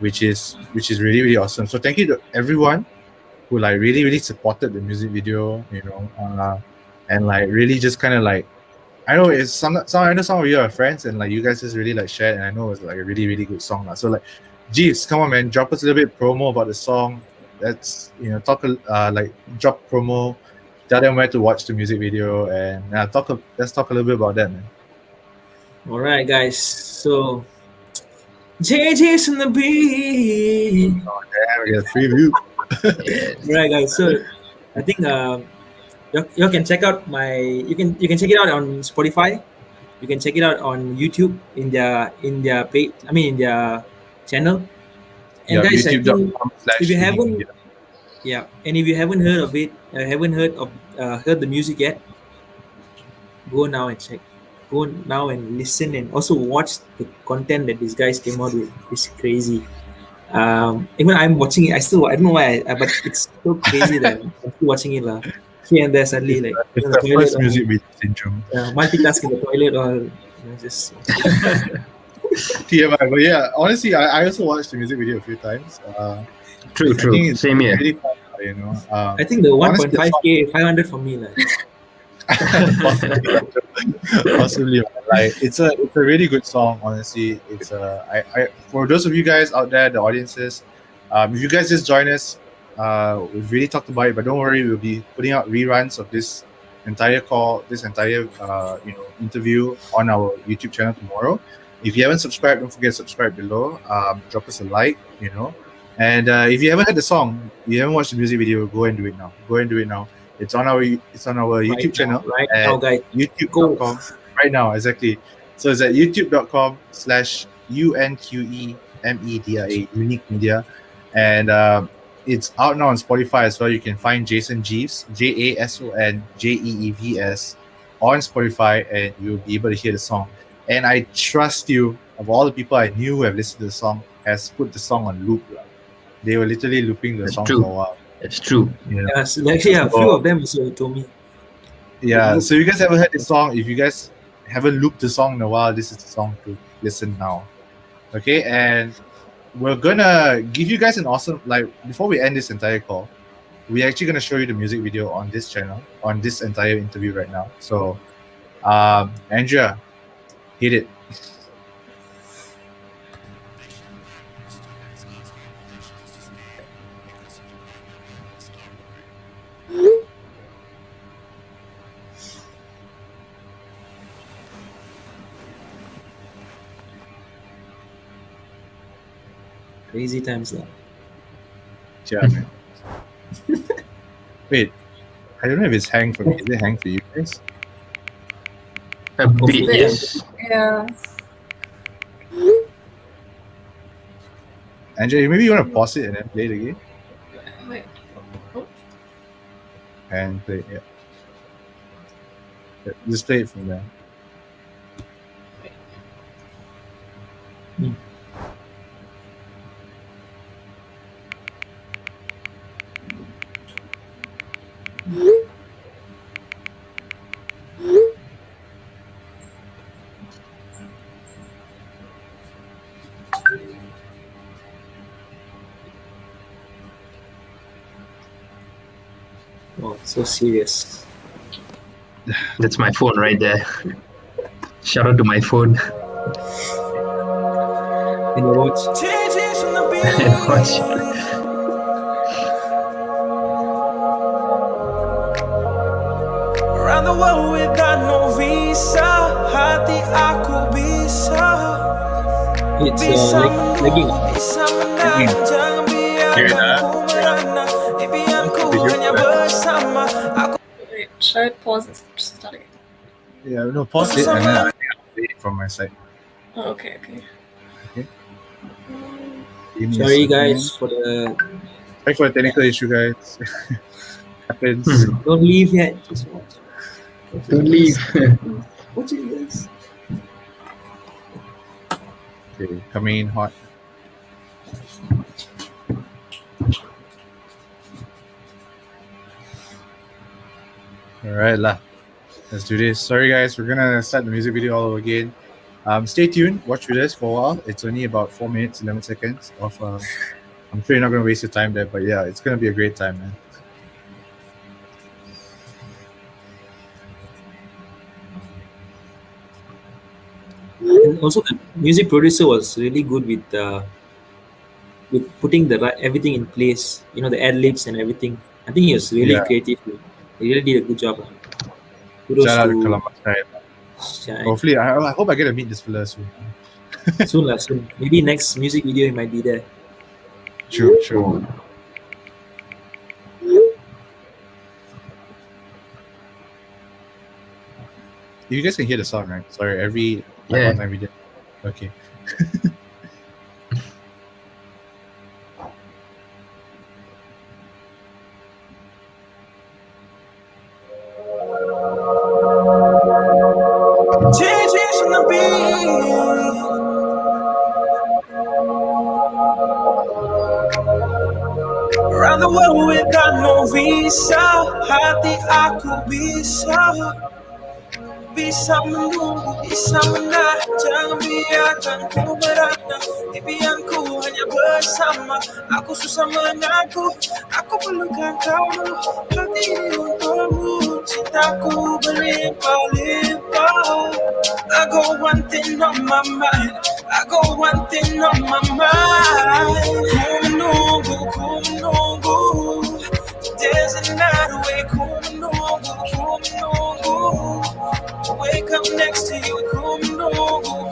Speaker 2: which is really really awesome. So thank you to everyone who like really really supported the music video, and like really just kind of like, I know it's some I know some of you are friends and like you guys just really like shared, and I know it's like a really really good song. So like, Jeeves, come on man, drop us a little bit promo about the song. Let's talk like drop promo, tell them where to watch the music video, and let's talk a little bit about that, man.
Speaker 3: All right, guys. So, JJ's on the beat.
Speaker 2: Yeah, we get a preview.
Speaker 4: Yes.
Speaker 3: All right, guys. So, I think you can check out you can check it out on Spotify. You can check it out on YouTube in their page. I mean, in their channel. And
Speaker 2: Yeah,
Speaker 3: guys, I think if you
Speaker 2: youtube.com/unique
Speaker 3: haven't,
Speaker 2: media.
Speaker 3: yeah, and if you haven't heard of it, haven't heard the music yet, go now and check. Go now and listen, and also watch the content that these guys came out with. It's crazy. Even I'm watching it, I don't know why, but it's so crazy that I'm still watching it lah. Here and there, suddenly like
Speaker 2: It's
Speaker 3: in the
Speaker 2: the
Speaker 3: toilet
Speaker 2: first
Speaker 3: or
Speaker 2: music video syndrome.
Speaker 3: multitask in the toilet or just
Speaker 2: TMI, but yeah, honestly, I also watched the music video a few times.
Speaker 4: True,
Speaker 2: I
Speaker 4: true.
Speaker 2: think it's
Speaker 4: Same here.
Speaker 2: really fun,
Speaker 3: I think the
Speaker 2: honestly,
Speaker 3: 1.5K 500 for me like.
Speaker 2: possibly like it's a really good song. Honestly, it's I for those of you guys out there, the audiences, if you guys just join us, we've really talked about it, but don't worry, we'll be putting out reruns of this entire interview on our YouTube channel tomorrow. If you haven't subscribed, don't forget to subscribe below. Drop us a like, and if you haven't heard the song, you haven't watched the music video, go and do it now. Go and do it now. It's on our YouTube channel
Speaker 3: Right
Speaker 2: at
Speaker 3: now, guys.
Speaker 2: youtube.com right now, exactly. So it's at youtube.com/UNQE Unique Media, and it's out now on Spotify as well. You can find Jason Jeeves, JASON JEEVS, on Spotify, and you'll be able to hear the song. And I trust you, of all the people I knew who have listened to the song, has put the song on loop. They were literally looping the
Speaker 4: That's
Speaker 2: song
Speaker 4: true.
Speaker 2: for a while.
Speaker 4: It's true.
Speaker 3: Yeah, so actually, a few of them also told me.
Speaker 2: Yeah, so you guys haven't heard this song. If you guys haven't looped the song in a while, this is the song to listen now. Okay, and we're gonna give you guys an awesome, like, before we end this entire call, we're actually gonna show you the music video on this channel, on this entire interview right now. So, Andrea, hit it.
Speaker 3: Crazy times lah.
Speaker 2: Yeah, man. Wait, I don't know if it's hang for me. Is it hang for you guys?
Speaker 4: A bit,
Speaker 3: Hopefully.
Speaker 4: yes.
Speaker 1: Yeah.
Speaker 2: Andrea, maybe you want to pause it and then play it again?
Speaker 1: Wait.
Speaker 2: And play it, yeah. Just play it from there.
Speaker 3: Oh, so serious.
Speaker 4: That's my phone right there. Shout out to my phone.
Speaker 3: And you watch.
Speaker 4: Watch.
Speaker 5: Around the world without no visa, hati aku bisa.
Speaker 3: It's
Speaker 5: Bisa
Speaker 3: lagging.
Speaker 5: menunggu, bisa menang, jangan biarkan ku merana. Impianku hanya bersama. Aku
Speaker 1: Wait, should I pause and start again?
Speaker 2: Yeah, no, pause it and then I think I'll play it from my side.
Speaker 1: Oh, okay.
Speaker 2: Give me a
Speaker 3: Sorry
Speaker 2: second.
Speaker 3: guys for the.
Speaker 2: Sorry for the technical issue, guys. Happens.
Speaker 3: Don't leave yet. Just watch.
Speaker 4: Don't leave.
Speaker 3: Watch it, guys.
Speaker 2: Okay, coming in hot. All right, lah. Let's do this. Sorry, guys. We're gonna start the music video all over again. Stay tuned. Watch with us for a while. It's only about 4 minutes, 11 seconds of. I'm sure you're not going to waste your time there, but yeah, it's going to be a great time, man.
Speaker 3: And also, the music producer was really good with putting everything in place. You know, the ad libs and everything. I think he was really
Speaker 2: Yeah.
Speaker 3: creative. He really did a good job. Kudos
Speaker 2: Shout out to
Speaker 3: to
Speaker 2: Columbus. Right?
Speaker 3: Shine.
Speaker 2: Hopefully, I hope I get to meet this fella soon.
Speaker 3: Soon. Maybe next music video he might be there.
Speaker 2: True. You guys can hear the sound, right? Sorry, every
Speaker 4: Yeah.
Speaker 2: time we did. Okay.
Speaker 5: Changes on the beat. Around the world without no visa, hati aku bisa menunggu, bisa menahan, jangan biarkan ku merana. Impianku hanya bersama, aku susah mengaku, aku perlukan kau dulu, hati ini untukmu, cintaku berlimpah-limpah. I got one thing on my mind, I got one thing on my mind. Ku menunggu, there's another way, ku menunggu. To wake up next to you, ku menunggu.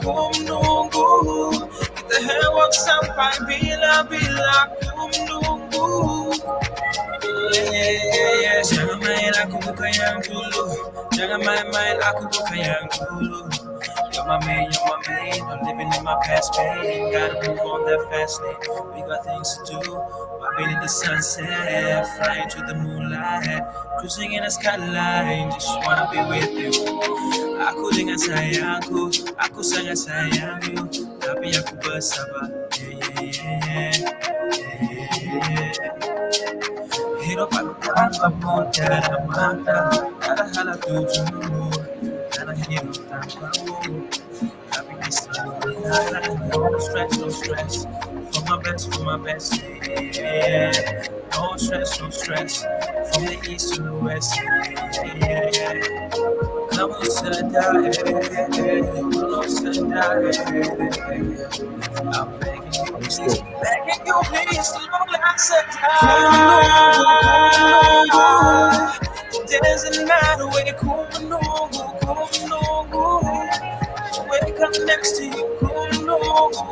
Speaker 5: Kita hewak sampai bila-bila, ku menunggu. Yeah. Jangan main aku bukan yang dulu, jangan main aku bukan yang dulu. You're my main, I'm living in my past pain. Gotta move on that fast lane, we got things to do. Vibing in the sunset, flying through the moonlight, cruising in the skyline, just wanna be with you. Aku dengan sayangku, aku sangat sayang you, tapi aku bersabar. Yeah. Hidup aku tanpamu tiada makna, ada hal tujuanmu, karena hidup tanpamu. Tapi bisa berjalan, no stress, for my best, yeah. No stress, from the east to the west, yeah. Kamu sedar, belum sedar, I'm begging you please, don't let sedar. There's another way, ku menunggu. Wake up next to you, ku menunggu.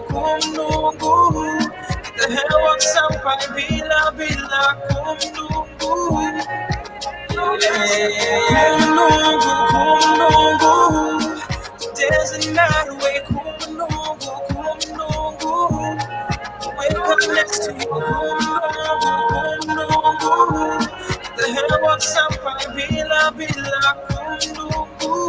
Speaker 5: Kita hewak sampai bila-bila, ku menunggu. Menunggu. There's another way, ku menunggu. Wake up next to you, ku menunggu. Kita hewak sampai bila-bila, ku menunggu.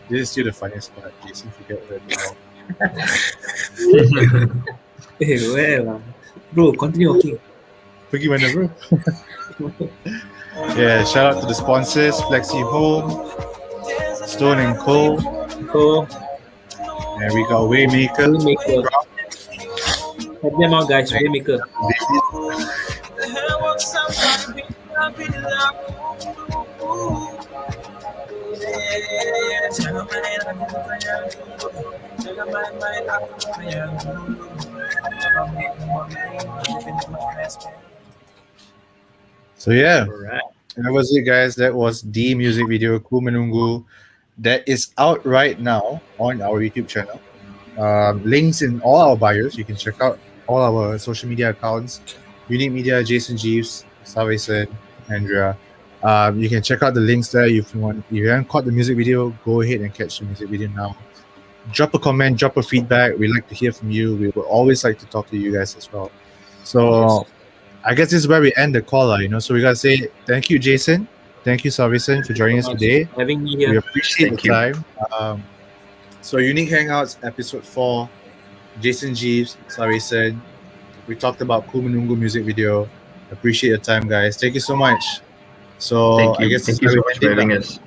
Speaker 2: This is still the funniest part. Jason forget already.
Speaker 3: Hey, well, bro, continue walking.
Speaker 2: Pergi mana, bro? Yeah, shout out to the sponsors, Flexi Home, Stone and Co. And we got Waymaker.
Speaker 3: Help them out, guys. Waymaker.
Speaker 2: So yeah,
Speaker 3: Alright.
Speaker 2: that was it, guys. That was the music video Ku Menunggu that is out right now on our YouTube channel. Links in all our bios. You can check out all our social media accounts: Unique Media, Jason, Jeeves, Sarvaisan, Andrea. You can check out the links there if you want. If you haven't caught the music video, go ahead and catch the music video now. Drop a comment, drop a feedback. We'd like to hear from you. We would always like to talk to you guys as well. So I guess this is where we end the call, So we gotta say thank you, Jason. Thank you, Sarvaisan, for joining us today.
Speaker 3: Having me
Speaker 2: We
Speaker 3: here.
Speaker 2: appreciate
Speaker 4: Thank
Speaker 2: the time. So Unique Hangouts episode 4 Jason, Jeeves, Sarvaisan. We talked about Ku Menunggu music video. Appreciate your time, guys. Thank you so much. So
Speaker 4: Thank
Speaker 2: I
Speaker 4: you.
Speaker 2: guess
Speaker 4: Thank you so
Speaker 2: we
Speaker 4: much
Speaker 2: end
Speaker 4: for
Speaker 2: it
Speaker 4: having
Speaker 2: now.
Speaker 4: us.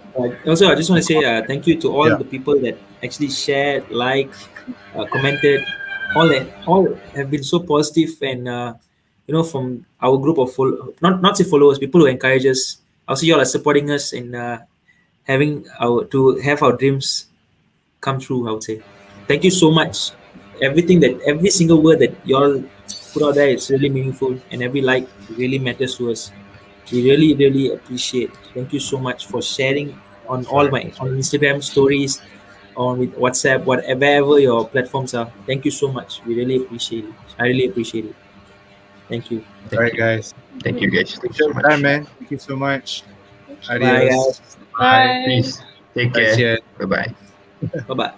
Speaker 3: Also, I just want to say thank you to all
Speaker 2: Yeah,
Speaker 3: the people that actually shared, liked, commented. All have been so positive, and from our group of not say followers, people who encourage us. Also, you all are supporting us in having our dreams come true. I would say, thank you so much. Every single word that you all put out there is really meaningful, and every like really matters to us. We really, really appreciate. Thank you so much for sharing on all
Speaker 2: sure,
Speaker 3: my on
Speaker 2: sure.
Speaker 3: Instagram stories, on with WhatsApp, whatever your platforms are. Thank you so much. We really appreciate it. I really appreciate it. Thank you.
Speaker 2: All
Speaker 4: Thank
Speaker 2: right,
Speaker 4: you.
Speaker 2: guys.
Speaker 4: Thank you, guys. Thank you
Speaker 2: Appreciate
Speaker 4: so
Speaker 2: your time,
Speaker 4: much.
Speaker 2: man. Thank you so much.
Speaker 3: Bye,
Speaker 2: Adios.
Speaker 3: guys.
Speaker 2: Bye.
Speaker 1: Bye.
Speaker 4: Peace. Take
Speaker 2: Bye.
Speaker 4: care. Bye bye.
Speaker 3: Bye bye.